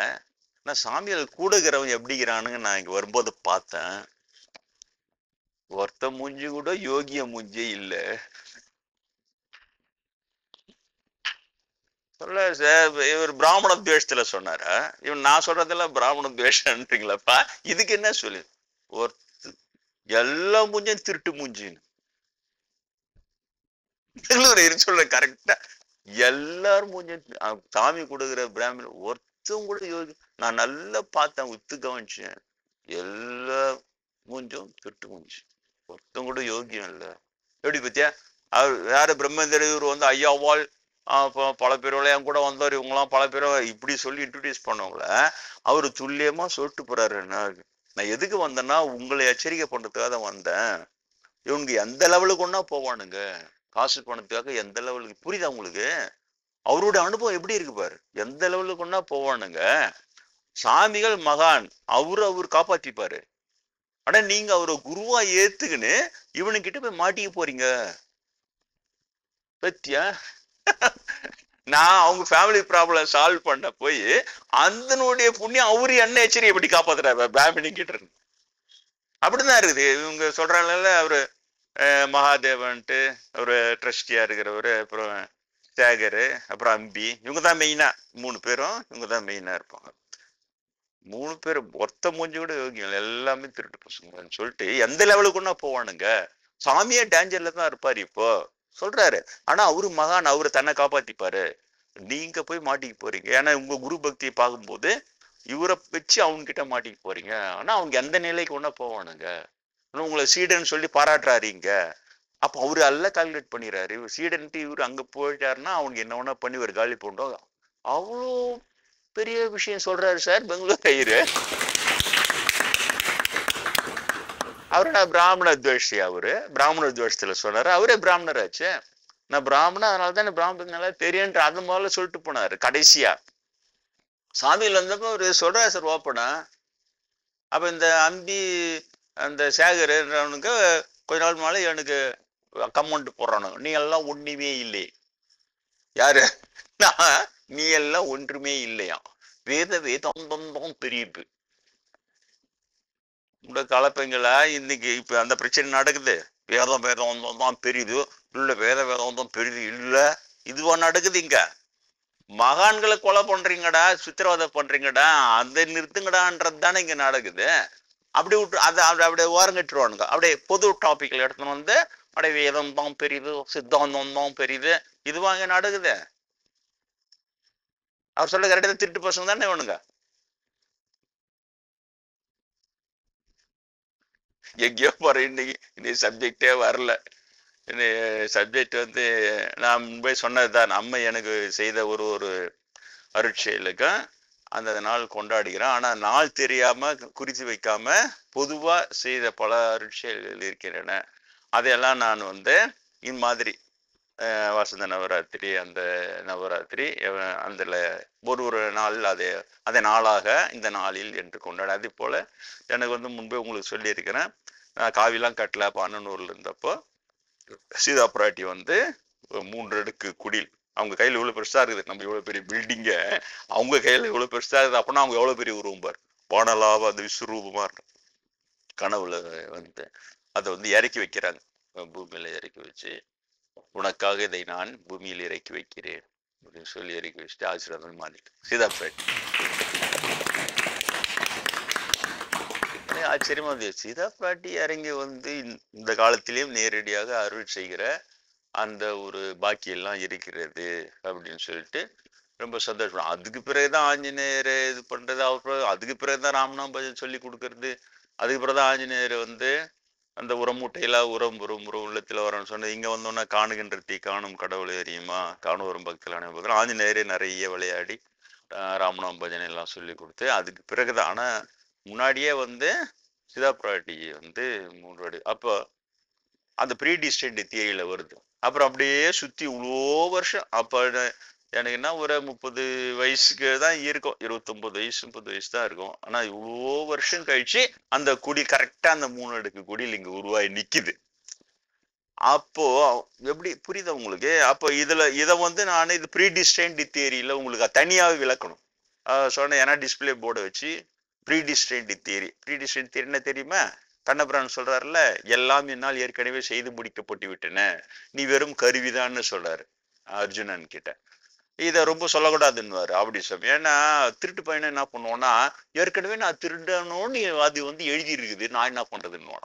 ஆனால் சாமிகள் கூடுகிறவன் எப்படிங்கிறானுங்க நான் இங்கே வரும்போது பார்த்தேன், ஒருத்த மூஞ்சி கூட யோகிய மூஞ்சி இல்லை. சொல்ல சார், இவர் பிராமண துவேஷத்துல சொன்னாரா, இவன் நான் சொல்றதெல்லாம் பிராமண துவேஷன்றீங்களாப்பா, இதுக்கு என்ன சொல்லு, ஒருத்த எல்லா மூஞ்சும் திருட்டு மூஞ்சின்னு சொல்ற கரெக்டா, எல்லாரும் மூஞ்சும் சாமி கொடுக்குற பிராமணன் ஒருத்தம் கூட யோகி நான் நல்லா பார்த்தேன், உத்து கவனிச்சேன், எல்லா மூஞ்சும் திருட்டு மூஞ்சி, ஒருத்தம் கூட யோகியம் இல்லை. எப்படி பத்தியா, அவர் யாரு பிரம்மேந்திர, இவர் வந்து ஐயாவால் பல பேரோட என் கூட வந்தார், இவங்கெல்லாம் பல பேரோ இப்படி சொல்லி இன்ட்ரடியூஸ் பண்ணவங்கள அவரு துல்லியமா சொல்லிட்டு போறாரு. நான் எதுக்கு வந்தேன்னா உங்களை எச்சரிக்கை பண்றதுக்காக தான் வந்தேன். இவனுக்கு எந்த லெவலுக்கு ஒன்னா போவானுங்க, காசு பணத்துக்காக எந்த லெவலுக்கு, புரியுதா உங்களுக்கு, அவரோட அனுபவம் எப்படி இருக்கு பாரு, எந்த லெவலுக்கு ஒன்னா போவானுங்க. சாமிகள் மகான், அவரு காப்பாத்திப்பாரு. ஆனா நீங்க அவரை குருவா ஏத்துக்குன்னு இவனுக்கிட்ட போய் மாட்டிக்க போறீங்க பத்தியா. நான் அவங்க ஃபேமிலி ப்ராப்ளம் சால்வ் பண்ண போய் அந்தனுடைய புண்ணியம் அவரு என்ன எச்சரிக்கை எப்படி காப்பாத்துறாரு பிராமணி கிட்ட இருந்து. அப்படிதான் இருக்குது. இவங்க சொல்றாங்கல்ல, அவரு மகாதேவன்ட்டு ஒரு ட்ரஸ்டியா இருக்கிறவரு, அப்புறம் சேகரு, அப்புறம் அம்பி, இவங்க தான் மெயினா, 3 பேரும் இவங்க தான் மெயினா இருப்பாங்க. 3 பேரும் ஒருத்த மூஞ்சி கூட யோகியம், எல்லாமே திருட்டு பசங்கன்னு சொல்லிட்டு எந்த லெவலுக்குன்னா போவானுங்க. சாமியே டேஞ்சர்ல தான் இருப்பாரு இப்போ சொல்றாரு. ஆனா அவரு மகான், அவரு தன்னை காப்பாத்திப்பாரு. நீங்க போய் மாட்டிக்க போறீங்க. ஏன்னா உங்க குரு பக்தியை பார்க்கும்போது இவரை வச்சு அவங்க கிட்ட மாட்டிக்க போறீங்க. ஆனா அவங்க எந்த நிலைக்கு ஒன்னா போவானுங்க. உங்களை சீடன்னு சொல்லி பாராட்டுறாருங்க. அப்ப அவரு எல்லாம் கால்குலேட் பண்ணிடுறாரு. இவர் சீடன்ட்டு இவரு அங்க போயிட்டாருன்னா அவனுக்கு என்ன வேணா பண்ணி ஒரு காலி போண்டோம். அவ்வளோ பெரிய விஷயம் சொல்றாரு சார் பெங்களூர் ஐயரு. அவரு நான் பிராமண துவேஷி, அவரு பிராமண துவேஷத்துல சொன்னாரு. அவரே பிராமணர் ஆச்சு. நான் பிராமணன், அதனாலதான் பிராமணன் நல்லா தெரியுன்ற அந்த முதல்ல சொல்லிட்டு போனாரு. கடைசியா சாமியில் வந்தப்ப அவரு சொல்றாரு சார் ஓப்பனா. அப்ப இந்த அம்பி அந்த சேகர்ன்றவனுக்கு கொஞ்ச நாள் மேல எனக்கு கமெண்ட் போடுறானுங்க, நீ எல்லாம் ஒண்ணுமே இல்லை. யாரு? நீ எல்லாம் ஒன்றுமே இல்லையா, வேதாந்தம் தான் பெரியது. இந்த கலப்பைங்களா இன்னைக்கு இப்ப அந்த பிரச்சனை நடக்குது. வேதாந்தம் தான் பெரியுது இல்ல, வேதாந்தம் பெரிது இல்ல, இதுவா நடக்குது இங்க. மகான்களை கொலை பண்றீங்கடா, சித்திரவதை பண்றீங்கடா, அதை நிறுத்துங்கடான்றது தானே இங்க நடக்குது. அப்படி விட்டு அதை அப்படியே ஓரங்கட்டுருவானுங்க. அப்படியே பொது டாபிக்ல எடுத்துன்னு வந்து அப்படியே வேதம் தான் பெரியுது, சித்தாந்தம் தான் பெரியுது, இதுவா இங்க நடக்குது. அவர் சொல்ல கரெக்டா, திருட்டு பசங்க தானே வேணுங்க. எங்கேயோ போற இன்னைக்கு சப்ஜெக்டே வரல. சப்ஜெக்ட் வந்து நான் முன்பே சொன்னதுதான். நம்ம எனக்கு செய்த ஒரு ஒரு அருட்செயலுக்கும் அந்த நாள் கொண்டாடுகிறோம். ஆனா நாள் தெரியாம குறித்து வைக்காம பொதுவா செய்த பல அருட்செயல்கள் இருக்கின்றன. அதையெல்லாம் நான் வந்து இம்மாதிரி வசந்த நவராத்திரி, அந்த நவராத்திரி அந்த ஒரு ஒரு நாள் அதை நாளாக இந்த நாளில் என்று கொண்டாடு. அதே போல எனக்கு வந்து முன்பே உங்களுக்கு சொல்லியிருக்கிறேன், நான் காவிலாம் கட்டல அண்ணனூர்ல இருந்தப்போ சீதா பிராட்டி வந்து 3 அடுக்கு குடில், அவங்க கையில இவ்வளவு பெருசா இருக்குது. நம்ம இவ்வளவு பெரிய பில்டிங்க அவங்க கையில இவ்வளவு பெருசா இருக்குது. அப்படின்னா அவங்க எவ்வளவு பெரிய உருவம் பாரு. வானலாவ அந்த விஸ்வரூபமா கனவுல வந்து அதை வந்து இறக்கி வைக்கிறாங்க. பூமியில இறக்கி வச்சு, உனக்காக இதை நான் பூமியில் இறக்கி வைக்கிறேன் அப்படின்னு சொல்லி இறக்கி வச்சுட்டு ஆசீர்வாதம் மாறிட்டு சீதா பிராட்டி. ஆச்சரியமா இருந்தது. சீதா பிராட்டி இறங்கி வந்து இந்த காலத்திலேயும் நேரடியாக அருள் செய்கிற அந்த ஒரு பாக்கியெல்லாம் இருக்கிறது அப்படின்னு சொல்லிட்டு ரொம்ப சந்தோஷம். அதுக்கு பிறகுதான் ஆஞ்சநேயரை இது பண்றது, அப்புறம் அதுக்கு பிறகுதான் ராமநாம் பஜன் சொல்லி கொடுக்கறது. அதுக்கு பிறகுதான் ஆஞ்சநேயரை வந்து அந்த உரமூட்டையில உரம் உள்ளத்துல வரணும்னு சொன்னது. இங்க வந்தோன்னா காணுகின்ற தீ காணும் கடவுள் எரியுமா, காணுவரும் பக்தலான பக்தர் ஆஞ்சநேயரே நிறைய விளையாடி ராமநாம் பஜனை எல்லாம் சொல்லி கொடுத்து அதுக்கு பிறகுதான். ஆனா முன்னாடியே வந்து சிதா பிராட்டி வந்து 3 அடி அப்போ அந்த ப்ரீடிஸ்டைன்ட் தியரியில வருது. அப்புறம் அப்படியே சுத்தி இவ்வளோ வருஷம். அப்ப எனக்கு என்ன ஒரு 30 வயசுக்கு தான் இருக்கும், 29 வயசு 30 வயசு தான் இருக்கும். ஆனா இவ்வளோ வருஷம் கழிச்சு அந்த குடி கரெக்டா அந்த 3 அடுக்கு குடியில் இங்க உருவாகி நிக்குது. அப்போ எப்படி புரியுதா உங்களுக்கு? அப்போ இதை வந்து நான் இது ப்ரீடிஸ்டைன்ட் தியரியில உங்களுக்கு தனியாவே விளக்கணும் சொன்னேன். ஏன்னா டிஸ்பிளே போர்டை வச்சு ப்ரீடிஸ்டைன்ட் தியரி என்ன தெரியுமா? கண்ணபிரான் சொல்றாருல்ல, எல்லாம் என்னால் ஏற்கனவே செய்து முடிக்கப்பட்டு விட்டன, நீ வெறும் கருவிதான்னு சொல்றாரு அர்ஜுனன் கிட்ட. இதை ரொம்ப சொல்லக்கூடாதுன்னு அப்படி சொல்ல. ஏன்னா திருட்டு பையனை என்ன பண்ணுவோம்னா, ஏற்கனவே நான் திருடணும்னு அது வந்து எழுதி இருக்குது, நான் என்ன பண்றதுன்னு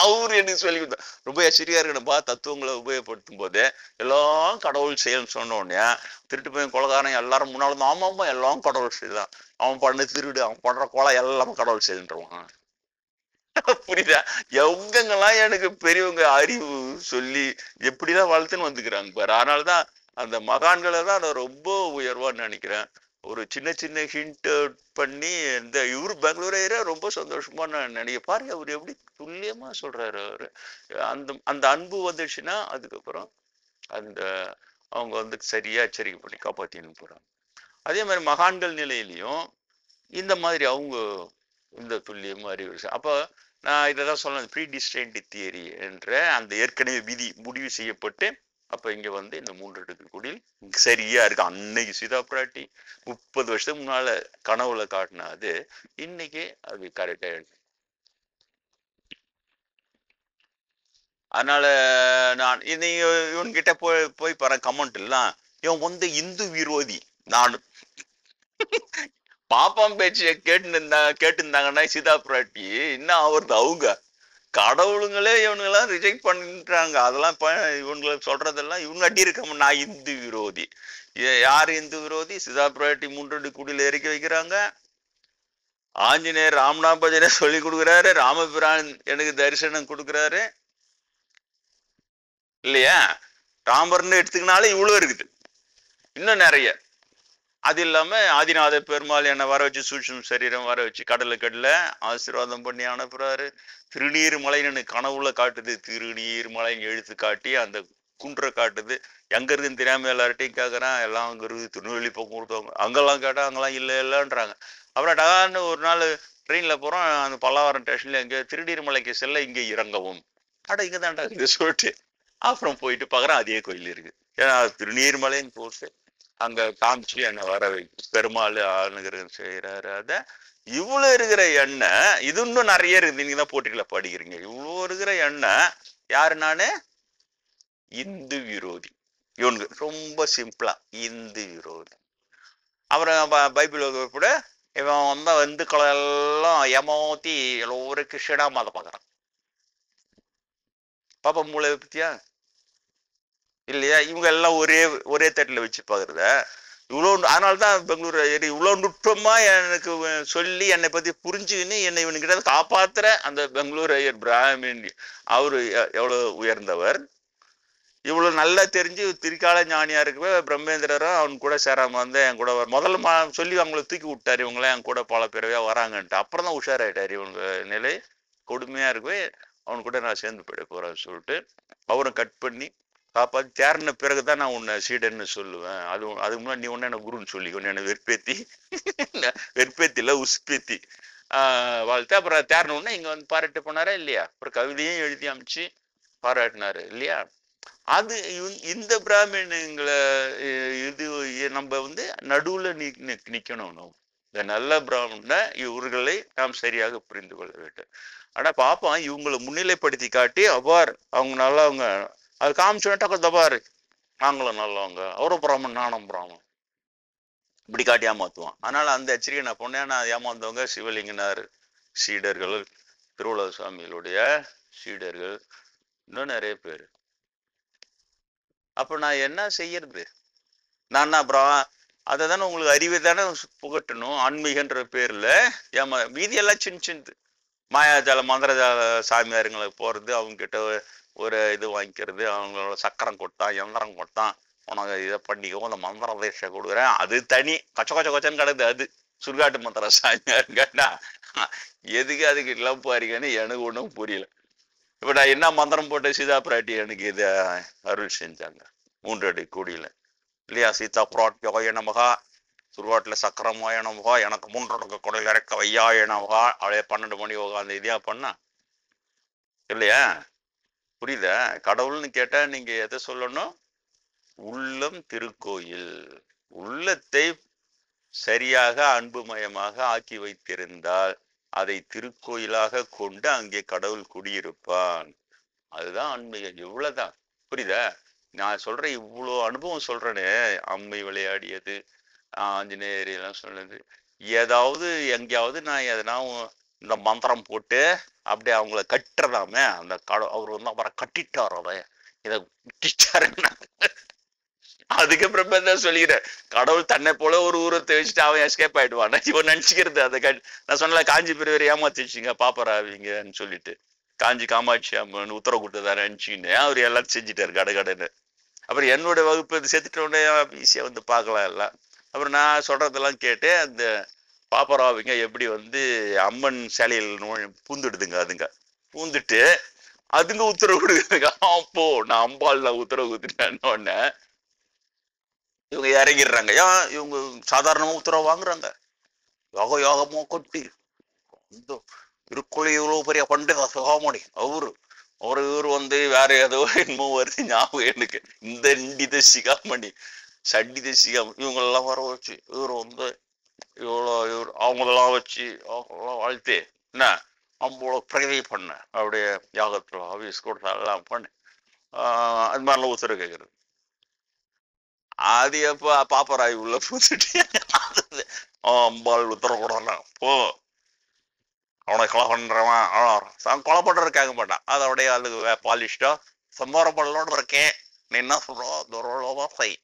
அவரு எனக்கு சொல்லி கொடுத்தா. ரொம்ப எச்சரிக்கையா இருக்கணும்பா தத்துவங்களை உபயோகப்படுத்தும் போது. எல்லாம் கடவுள் செயல்னு சொன்ன உடனே திருட்டு பையன் கொலைகாரன் எல்லாரும் முன்னாலும் ஆமாமா எல்லாம் கடவுள் செயல்தான், அவன் பண்ண திருடு அவன் பண்ற கொலை எல்லாமே கடவுள் செயல்ன்றான். புரியுதா? எவங்கெல்லாம் எனக்கு பெரியவங்க அறிவு சொல்லி எப்படிதான் வளர்த்துன்னு வந்துக்கிறாங்க பாரு. அதனாலதான் அந்த மகான்களை தான் நான் ரொம்ப உயர்வான்னு நினைக்கிறேன். ஒரு சின்ன சின்ன ஹிண்ட் பண்ணி இந்த இவரு பெங்களூரே ரொம்ப சந்தோஷமா நான் நினைக்க பாருங்க. அவர் எப்படி துல்லியமா சொல்றாரு அவரு. அந்த அன்பு வந்துச்சுன்னா அதுக்கப்புறம் அந்த அவங்க வந்து சரியா எச்சரிக்கை பண்ணி காப்பாத்தின்னு போறாங்க. அதே மாதிரி மகான்கள் நிலையிலையும் இந்த மாதிரி அவங்க இந்த துல்லியமா அறிவு. அப்போ நான் இதை தான் சொல்ல ப்ரீ டிஸ்டைன்ட் தியரி என்ற அந்த ஏற்கனவே விதி முடிவு செய்யப்பட்டு அப்ப இங்க வந்து இந்த 3 அடுக்கு குடில் சரியா இருக்கு. அன்னைக்கு சீதா பிராட்டி 30 வருஷத்துக்கு முன்னால கனவுல காட்டினா அது இன்னைக்கு அது கரெக்டா. அதனால நான் நீங்க இவன்கிட்ட போய் பாரு கமெண்ட் எல்லாம் இவன் வந்து இந்து விரோதி. நான் பாப்பாம் பேச்ச கேட்டுருந்தாங்கன்னா சீதா பிராட்டி என்ன ஆவறது? அவங்க கடவுளுங்களே இவனுங்கெல்லாம் ரிஜெக்ட் பண்ணிட்டாங்க. அதெல்லாம் இவனுங்களுக்கு சொல்றதெல்லாம் இவங்க அடி இருக்க. நான் இந்து விரோதி. யாரு இந்து விரோதி? சீதா பிராட்டி 3 குடியில இறக்கி வைக்கிறாங்க. ஆஞ்சநேயர் ராமநாம பஜனை சொல்லி கொடுக்குறாரு. ராமபிரான் எனக்கு தரிசனம் கொடுக்குறாரு இல்லையா? ராமர்னு எடுத்துக்கினாலே இவ்வளவு இருக்குது, இன்னும் நிறைய. அது இல்லாம ஆதிநாத பெருமாள் என்னை வர வச்சு சூட்சும சரீரம் வர வச்சு கடல்ல ஆசீர்வாதம் பண்ணி அனுப்புறாரு. திருநீர் மலைன்னு கனவுல காட்டுது. திருநீர் மலைன்னு எழுத்து காட்டி அந்த குன்றை காட்டுது. எங்க இருக்குன்னு தெரியாம எல்லார்ட்டையும் கேட்கறான். எல்லாம் அங்க இருக்குது, திருநெல்வேலி பக்கம் கொடுத்தவங்க. அங்கெல்லாம் கேட்டா அங்கெல்லாம் இல்லைன்றாங்க. அப்புறம் டகான்னு ஒரு நாள் ட்ரெயின்ல போறோம், அந்த பல்லாவரம் ஸ்டேஷன்ல எங்க திருநீர் மலைக்கு செல்ல இங்க இறங்கவும். அட இங்க தான்டா இது சொல்லிட்டு அப்புறம் போயிட்டு பாக்குறேன் அதே கோயில் இருக்கு. ஏன்னா திருநீர்மலைன்னு போட்டு அங்க காமிச்சு என்ன வர பெருமாள் அனுகிரகம் செய்யறாரு. அத இவ்வளவு இருக்கிற எண்ணெய் இது இன்னும் நிறைய இருக்குது. நீங்க தான் போட்டிகளை படிக்கிறீங்க. இவ்வளவு இருக்கிற எண்ணெய் யாரு? நானு இந்து விரோதி. இவனுக்கு ரொம்ப சிம்பிளா இந்து விரோதி. அப்புறம் பைபிள் கூட இவன் வந்தா இந்துக்களை எல்லாம் ஏமாத்தி எல்லோரும் கிருஷ்ணா மத பாக்குறான். பாப்பா மூளை பத்தியா இல்லையா? இவங்க எல்லாம் ஒரே தட்டில வச்சு பாக்குறத இவ்வளவு. அதனாலதான் பெங்களூர் இவ்வளவு நுட்பமா எனக்கு சொல்லி என்னை பத்தி புரிஞ்சுக்கின்னு என்னை இவனுக்கிட்ட காப்பாத்துற அந்த பெங்களூர் ஐயர் பிராமின் அவரு எவ்வளவு உயர்ந்தவர். இவ்வளவு நல்லா தெரிஞ்சு திரிகால ஞானியா இருக்கவே பிரம்மேந்திரரும் அவன் கூட சேராம வந்து என் கூட முதல்ல சொல்லி அவங்கள தூக்கி விட்டாரு. இவங்களாம் என் கூட பல பேரவையா வராங்கன்ட்டு. அப்புறம் தான் உஷாராயிட்டாரு. இவங்க நிலை கொடுமையா இருக்கவே அவன் கூட நான் சேர்ந்து போயிட போறேன்னு சொல்லிட்டு அவரும் கட் பண்ணி காப்பாத்தி தேர்ன பிறகுதான் நான் உன்னை சீடன்னு சொல்லுவேன். அதுக்கு முன்னாடி நீ ஒன்னு என்ன குருன்னு சொல்லி என்ன வெற்பேத்தில உஸ்பேத்தி வாழ்த்து. அப்புறம் தேர்ன உடனே இங்க வந்து பாராட்டு போனாரா இல்லையா? அப்புறம் கவிதையும் எழுதி அமைச்சு பாராட்டினாரு இல்லையா? அது இந்த பிராமணங்களை இது நம்ம வந்து நடுவுல நிக்கணும். இந்த நல்ல பிராமண இவர்களை நாம் சரியாக புரிந்து கொள்ள வேண்டும். ஆனா பாப்பான் இவங்களை முன்னிலைப்படுத்தி காட்டி அவ்வாறு அவங்க நல்லவங்க அது காமிச்சுட்டா தபாரு நாங்களும் நல்லவங்க, அவரும் பிராமன் நானும் பிராமன் இப்படி காட்டி ஏமாத்துவான். அதனால அந்த எச்சரிக்கை நான் பொண்ணேன்னா ஏமாந்தவங்க சிவலிங்கனார் சீடர்கள், திருவள்ளுவர் சுவாமிகளுடைய சீடர்கள், இன்னும் நிறைய பேர். அப்ப நான் என்ன செய்யறது? நான் அப்புறம் அதை தானே உங்களுக்கு அறிவை தானே புகட்டணும் ஆன்மீகன்ற பேர்ல. ஏமா மீதியெல்லாம் சின்ன மாயாஜால மந்திரஜால சாமியாருங்களை போறது, அவங்க கிட்ட ஒரு இது வாங்கிக்கிறது, அவங்களோட சக்கரம் கொடுத்தான் யந்திரம் கொடுத்தான் உனக்கு இதை பண்ணிக்கோ அந்த மந்திர தேச கொடுக்குறேன், அது தனி கொச்சன்னு கிடக்குது. அது சுடுகாட்டு மந்திர சாமியாரு கேட்டா எதுக்கு அதுக்கு இல்லாம பாருங்கன்னு எனக்கு ஒன்றும் புரியல. இப்ப நான் என்ன மந்திரம் போட்ட சீதா பிராட்டி எனக்கு இதை அருள் செஞ்சாங்க 3 அடி கூடியில இல்லையா? சீதா பிராட்டியோ நமகா, சுடுகாட்டுல சக்கரமோய நமகா, எனக்கு 3 அடுக்கு கொடையில இறக்க வையாய நமகா, அவளைய 12 மணி உட்காந்து இதையா பண்ணா இல்லையா? புரியுதா? கடவுள்னு கேட்டா நீங்க எதை சொல்லணும்? உள்ளம் திருக்கோயில். உள்ளத்தை சரியாக அன்புமயமாக ஆக்கி வைத்திருந்தால் அதை திருக்கோயிலாக கொண்டு அங்கே கடவுள் குடியிருப்பான். அதுதான் ஆன்மீகம். இவ்வளவுதான். புரியுதா? நான் சொல்றேன் இவ்வளோ அனுபவம் சொல்றேனே, அம்மை விளையாடியது, ஆஞ்சநேயர் எல்லாம் சொன்னது, ஏதாவது எங்கேயாவது நான் எதனா இந்த மந்திரம் போட்டு அப்படியே அவங்கள கட்டுறதாமே அந்த அவர் வந்து அப்புறம் கட்டிட்டாரோ இதை விட்டுட்டாருன்னா அதுக்கப்புறம் தான் சொல்லிக்கிறேன் கடவுள் தன்னை போல ஒரு ஊரத்தை வச்சுட்டு அவன் எஸ்கேப் ஆயிடுவான். இவன் நினைச்சுக்கிறது அதை நான் சொன்னல காஞ்சி பெரியவர் ஏமாத்தி வச்சுங்க பாப்பராவீங்கன்னு சொல்லிட்டு காஞ்சி காமாட்சி அம்மன் உத்தரவு கொடுத்ததாரு நினைச்சுக்கின்னு அவர் எல்லாம் செஞ்சுட்டாரு கடகடன்னு. அப்புறம் என்னோட வகுப்பு சேர்த்துட்ட உடனே ஈஸியா வந்து பார்க்கலாம் எல்லாம். அப்புறம் நான் சொல்றதெல்லாம் கேட்டு அந்த பாப்பராவிங்க எப்படி வந்து அம்மன் சிலையில் பூந்துடுதுங்க. அதுங்க பூந்துட்டு அதுங்க உத்தரவு கொடுக்குதுங்க. அப்போ நான் அம்பாள் நான் உத்தரவு கொடுத்துட்டேன்னு இவங்க இறங்கிடுறாங்க. ஏன் இவங்க சாதாரணமா உத்தரவு வாங்குறாங்க? யோக யோகமா கொட்டி இந்த இருக்குள்ள இவ்வளவு பெரிய பண்டித சுகாமணி இவர் வேற ஏதோ என்னமோ வருது ஞாபகம் எனக்கு. இந்த இண்டித சிகாமணி சண்டித சிகாமணி இவங்களெல்லாம் வர வச்சு இவர் அவங்களெல்லாம் வச்சு அவங்களெல்லாம் வாழ்த்து என்ன அவங்களோட பிரகதி பண்ண அப்படியே யாகத்துல ஆபீஸ் கொடுத்தா எல்லாம் பண்ணு அது மாதிரிலாம் உத்தரவு கேட்கறது. அது எப்ப பாப்பராய் உள்ள பூத்துட்டு அம்பாள் உத்தரவு கூடலாம் போ அவனை கொலை பண்றவன் கொலை பண்றது கேட்க மாட்டான். அதோடைய அது பாலிஷ்டா சம்பாரம் பண்ணலோட இருக்கேன் நீ என்ன சொல்றோம் செய்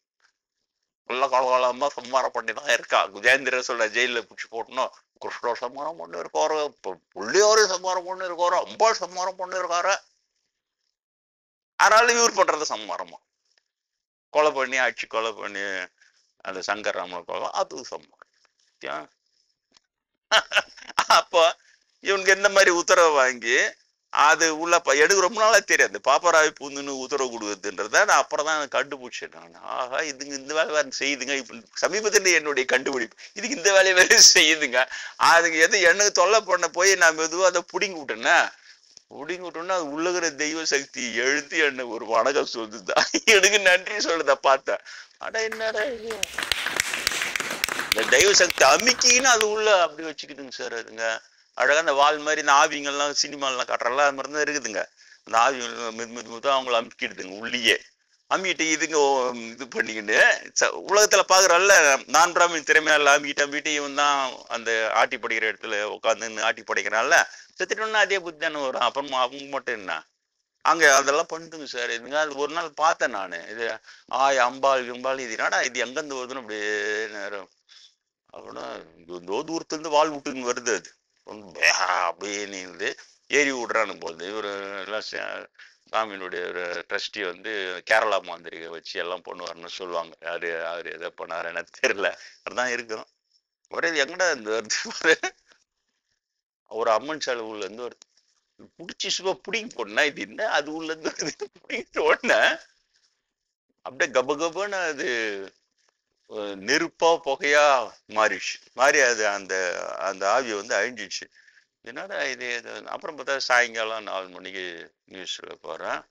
உள்ள கொலகோலமா சம்மாரம் பண்ணிதான் இருக்கா. குஜேந்திர சொல்ல ஜெயில பிடிச்சி போட்டணும். கிருஷ்ணர் சம்மாரம் பண்ணி இருக்காரு, புள்ளியோரு சம்மாரம் பண்ணி இருக்காரு, அம்பாள் சம்மாரம் பண்ணி இருக்காரு. அதனால இவர் பண்றது சம்மாரமா கொலை பண்ணி ஆட்சி கொலை பண்ணி அந்த சங்கர்ராமன் கொலை அது சம்மாரம். அப்போ இவனுக்கு எந்த மாதிரி உத்தரவு வாங்கி அது உள்ள எடுக்க ரொம்ப நாளா தெரியாது. பாப்பராவி பூந்துன்னு உத்தரவு கொடுக்குறதுன்றத நான் அப்புறம் தான் கண்டுபிடிச்சேன். நான் ஆஹா இதுங்க இந்த வேலை வேற செய்யுதுங்க. இப்ப சமீபத்தில் என்னுடைய கண்டுபிடிப்பு இதுக்கு இந்த வேலையை வேற செய்யுதுங்க. அதுக்கு எது எனக்கு தொல்லை பண்ண போய் நான் மெதுவாக அதை புடிங்கி விட்டேன்னா அது உள்ளகிற தெய்வ சக்தி எழுத்து என்ன ஒரு வணக்கம் சொல்லுதான் எனக்கு நன்றி சொல்லுதா பார்த்தேன். அட என்னடா இந்த தெய்வ சக்தி அமிக்கின்னு அது உள்ள அப்படி வச்சுக்கிதுங்க சார். அதுங்க அழகா அந்த வால் மாதிரி இந்த ஆவிங்கள்லாம் சினிமாலாம் காட்டுறலாம் அது மாதிரி தான் இருக்குதுங்க. அந்த ஆவிகள் மெது அவங்கள அமுக்கிடுதுங்க உள்ளியே அம்மிட்டு இதுங்க இது பண்ணிக்கிட்டு உலகத்துல பாக்குறல்ல நான் பிராமின் திறமையால அம்மிட்டு இவன் தான் அந்த ஆட்டி படிக்கிற இடத்துல உட்காந்து ஆட்டி படிக்கிறான்ல செத்துட்டோம்னா அதே புத்தி தானே வரும். அப்புறமா அவங்க மட்டும் என்ன அங்க அதெல்லாம் பண்ணுதுங்க சார். இதுங்க அது ஒரு நாள் பார்த்தேன் நானு. இது அம்பாள் இது என்னடா இது எங்கிருந்து வருதுன்னு அப்படியே நேரம் அப்படின்னா தூரத்துல இருந்து வால் விட்டுன்னு வருது. அது அப்படின்னு ஏறி விடுறான்னு போகுது. இவரு எல்லாம் சாமியினுடைய ஒரு ட்ரஸ்டி கேரளா மாந்திரிகை வச்சு எல்லாம் பண்ணுவாருன்னு சொல்லுவாங்க. அவரு எதை பண்ணாரு எனக்கு தெரியல. அப்படிதான் இருக்கும். ஒரே எங்கடா இந்த வருது ஒரு அம்மன் சாலை உள்ள இருந்து ஒரு பிடிச்சி சும்மா பிடிங்கி போடனா இது என்ன அது உள்ள இருந்து பிடிங்கிட்டு உடனே அப்படியே கபகபன்னு அது நெருப்பா புகையா மாறி அது அந்த அந்த ஆவியை அழிஞ்சிடுச்சு. என்னடா இது அப்புறம் பார்த்தா சாயங்காலம் 4 மணிக்கு நியூஸ்ல போறேன்.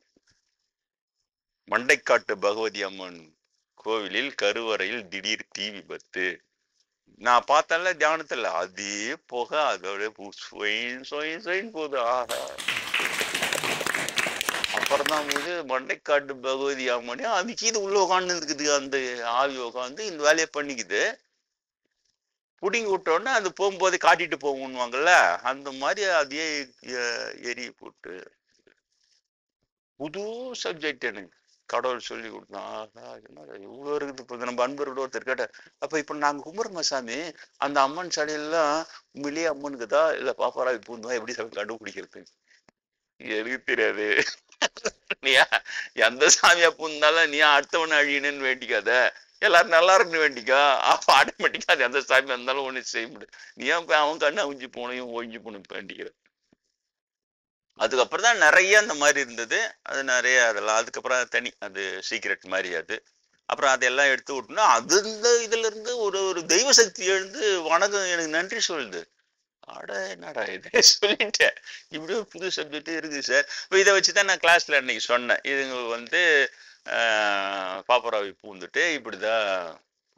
மண்டைக்காட்டு பகவதி அம்மன் கோவிலில் கருவறையில் திடீர் தீ விபத்து. நான் பார்த்தேன்ல தியானத்துல அதே புகை அதோட போகுது. அப்புறம் தான் மண்டைக்காட்டு பகவதி அம்மனே அதுக்கு இது உள்ள உட்காந்து இருக்குது. அந்த ஆவி உட்காந்து இந்த வேலையை பண்ணிக்குது. புடிங்கி விட்டோன்னா அது போகும்போது காட்டிட்டு போகணுவாங்கல்ல அந்த மாதிரி அதையே எரிய போட்டு புது சப்ஜெக்ட் எனக்கு கடவுள் சொல்லி கொடுத்தான். இவ்வளோ இருக்குது. இப்போ நம்ம அன்பர்களோட ஒருத்தர் கேட்ட அப்ப இப்ப நாங்க கும்பிடுறோம் சாமி அந்த அம்மன் சாலையெல்லாம் உண்மையிலேயே அம்மனுக்குதா இல்ல பாப்பாரா பூந்தா எப்படி சாமி கண்டுபிடிக்கிறது எனக்கு தெரியாது. நீ எந்த சாமியா பூந்தாலும் நீ அடுத்தவன அழியணும்னு வேண்டிக்காத எல்லாரும் நல்லா இருக்குன்னு வேண்டிக்கா. அப்ப ஆட்டோமேட்டிக்கா அது எந்த சாமியா இருந்தாலும் ஒண்ணு செய்ய முடியும். நீ அவன் கண்ணு அவிஞ்சு போனையும் ஒழிஞ்சு போன வேண்டிக்கிற. அதுக்கப்புறம் தான் நிறைய அந்த மாதிரி இருந்தது. அது நிறைய அதெல்லாம் அதுக்கப்புறம் தனி அது சீக்ரெட் மாதிரி அது. அப்புறம் அதெல்லாம் எடுத்து விட்டோம்னா அது இதுல இருந்து ஒரு தெய்வ சக்தி எழுந்து வணக்கம் எனக்கு நன்றி சொல்லுது. அட என்னடா இது சொல்லிட்டேன். இப்படி ஒரு புது சப்ஜெக்ட் இருக்குது சார். இப்போ இதை வச்சுதான் நான் கிளாஸ்ல அன்னைக்கு சொன்னேன். இதுங்க பாப்பராவி பூந்துட்டு இப்படிதான்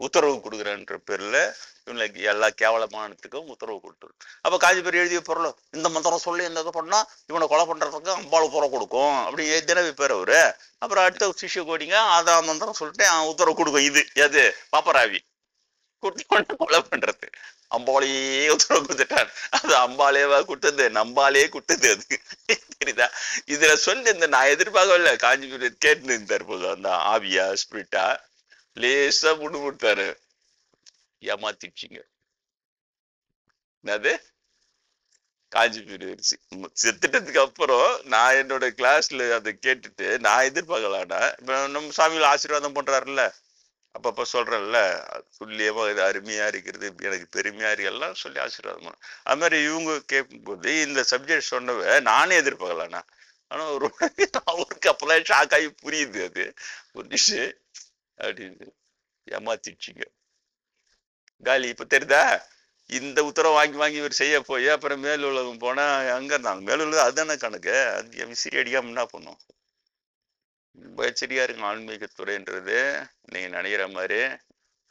உத்தரவு கொடுக்குறன்ற பேர்ல இவங்களுக்கு எல்லா கேவலமானத்துக்கும் உத்தரவு கொடுத்துரு. அப்ப காஞ்சி பேர் எழுதிய பொருளும் இந்த மந்திரம் சொல்லி இந்த இதை பண்ணா இவனை கொலை பண்றதுக்கு அம்பாள் உத்தரவு கொடுக்கும் அப்படி எழுதின பேர் அவரு. அப்புறம் அடுத்த சிஷ்ய கோடிங்க அதான் மந்திரம் சொல்லிட்டு உத்தரவு கொடுக்கும். இது எது பாப்பராவி குட்டி கொலை பண்றது அம்பாளையே உத்தரவு கொடுத்துட்டான். அது அம்பாலேவா குட்டது நம்பாலே குட்டது அது தெரியுதா. இதுல சொல்லி நான் எதிர்பார்க்கவில்லை. காஞ்சிபுரம் கேட்டு இருந்தார் போது அந்த ஆவியா ஸ்பிரிட்டா லேசா முன்னு கொடுத்தாரு. ஏமாத்திடுச்சிங்க. என்னது காஞ்சிபுரம் செத்துட்டதுக்கு அப்புறம் நான் என்னோட கிளாஸ்ல அதை கேட்டுட்டு நான் எதிர்பார்க்கலாடா. இப்ப நம்ம சாமியில ஆசீர்வாதம் பண்றாருல்ல அப்பப்ப சொல்றேன்ல துல்லியமா இது அருமையா இருக்கிறது எனக்கு பெருமையா இருக்கு எல்லாம் சொல்லி ஆசீர்வாதம் பண்ண. அது மாதிரி இவங்க கேட்கும் போது இந்த சப்ஜெக்ட் சொன்னவ நானே எதிர்பார்க்கலாண்ணா. ஆனா அவருக்கு அப்பதான் ஷாக் ஆகி புரியுது அது புரிச்சு அப்படின்னு ஏமாத்திடுச்சிங்க. காலி இப்ப தெரியுதா இந்த உத்தரவு வாங்கி வாங்கி இவர் செய்ய போய் அப்புறம் மேல் உலகம் போனா அங்க இருந்தாங்க. மேல் உலகம் அதுதானே கணக்கு. அது விசிறி அடிக்காம என்ன பண்ணும்? சரியா இருக்கும் ஆன்மீகத்துறைன்றது. நீங்க நினைக்கிற மாதிரி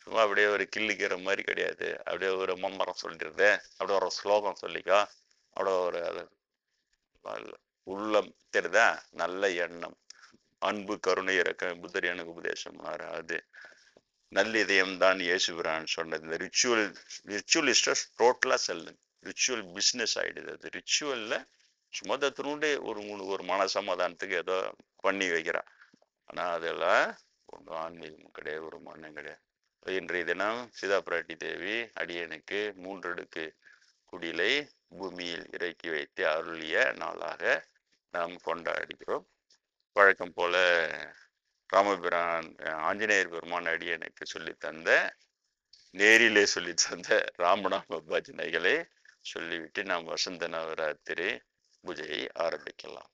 சும்மா அப்படியே ஒரு கிள்ளிக்கிற மாதிரி கிடையாது. அப்படியே ஒரு மம்மரம் சொல்லிடுறது, அப்படியே ஒரு ஸ்லோகம் சொல்லிக்கோ, அப்படியே ஒரு உள்ளம் தெரியுதா, நல்ல எண்ணம், அன்பு, கருணை, இறக்கம், புத்தர் எனக்கு உபதேசம் அது நல்லிதயம் தான் இயேசுபிரான் சொன்னது. இந்த ரிச்சுவலிஸ்ட டோட்டலா செல்லு ரிச்சுவல் பிஸ்னஸ் ஆயிடுது. அது ரிச்சுவல்ல சும்மா தத்துணுண்டே ஒரு மன சமாதானத்துக்கு ஏதோ பண்ணி வைக்கிறான். ஆனா அதெல்லாம் ஒன்றும் ஆன்மீகம் கிடையாது, ஒரு மண்ணும் கிடையாது. இன்றைய தினம் சீதா பிராட்டி தேவி அடியனுக்கு 3 அடுக்கு குடிலை பூமியில் இறக்கி வைத்து அருளிய நாளாக நாம் கொண்டாடுகிறோம். வழக்கம் போல ராமபிரான் ஆஞ்சநேயர் பெருமான் அடியனுக்கு சொல்லி தந்த, நேரிலே சொல்லி தந்த ராமநாம பஜனைகளை சொல்லிவிட்டு நாம் வசந்த நவராத்திரி பூஜையை ஆரம்பிக்கலாம்.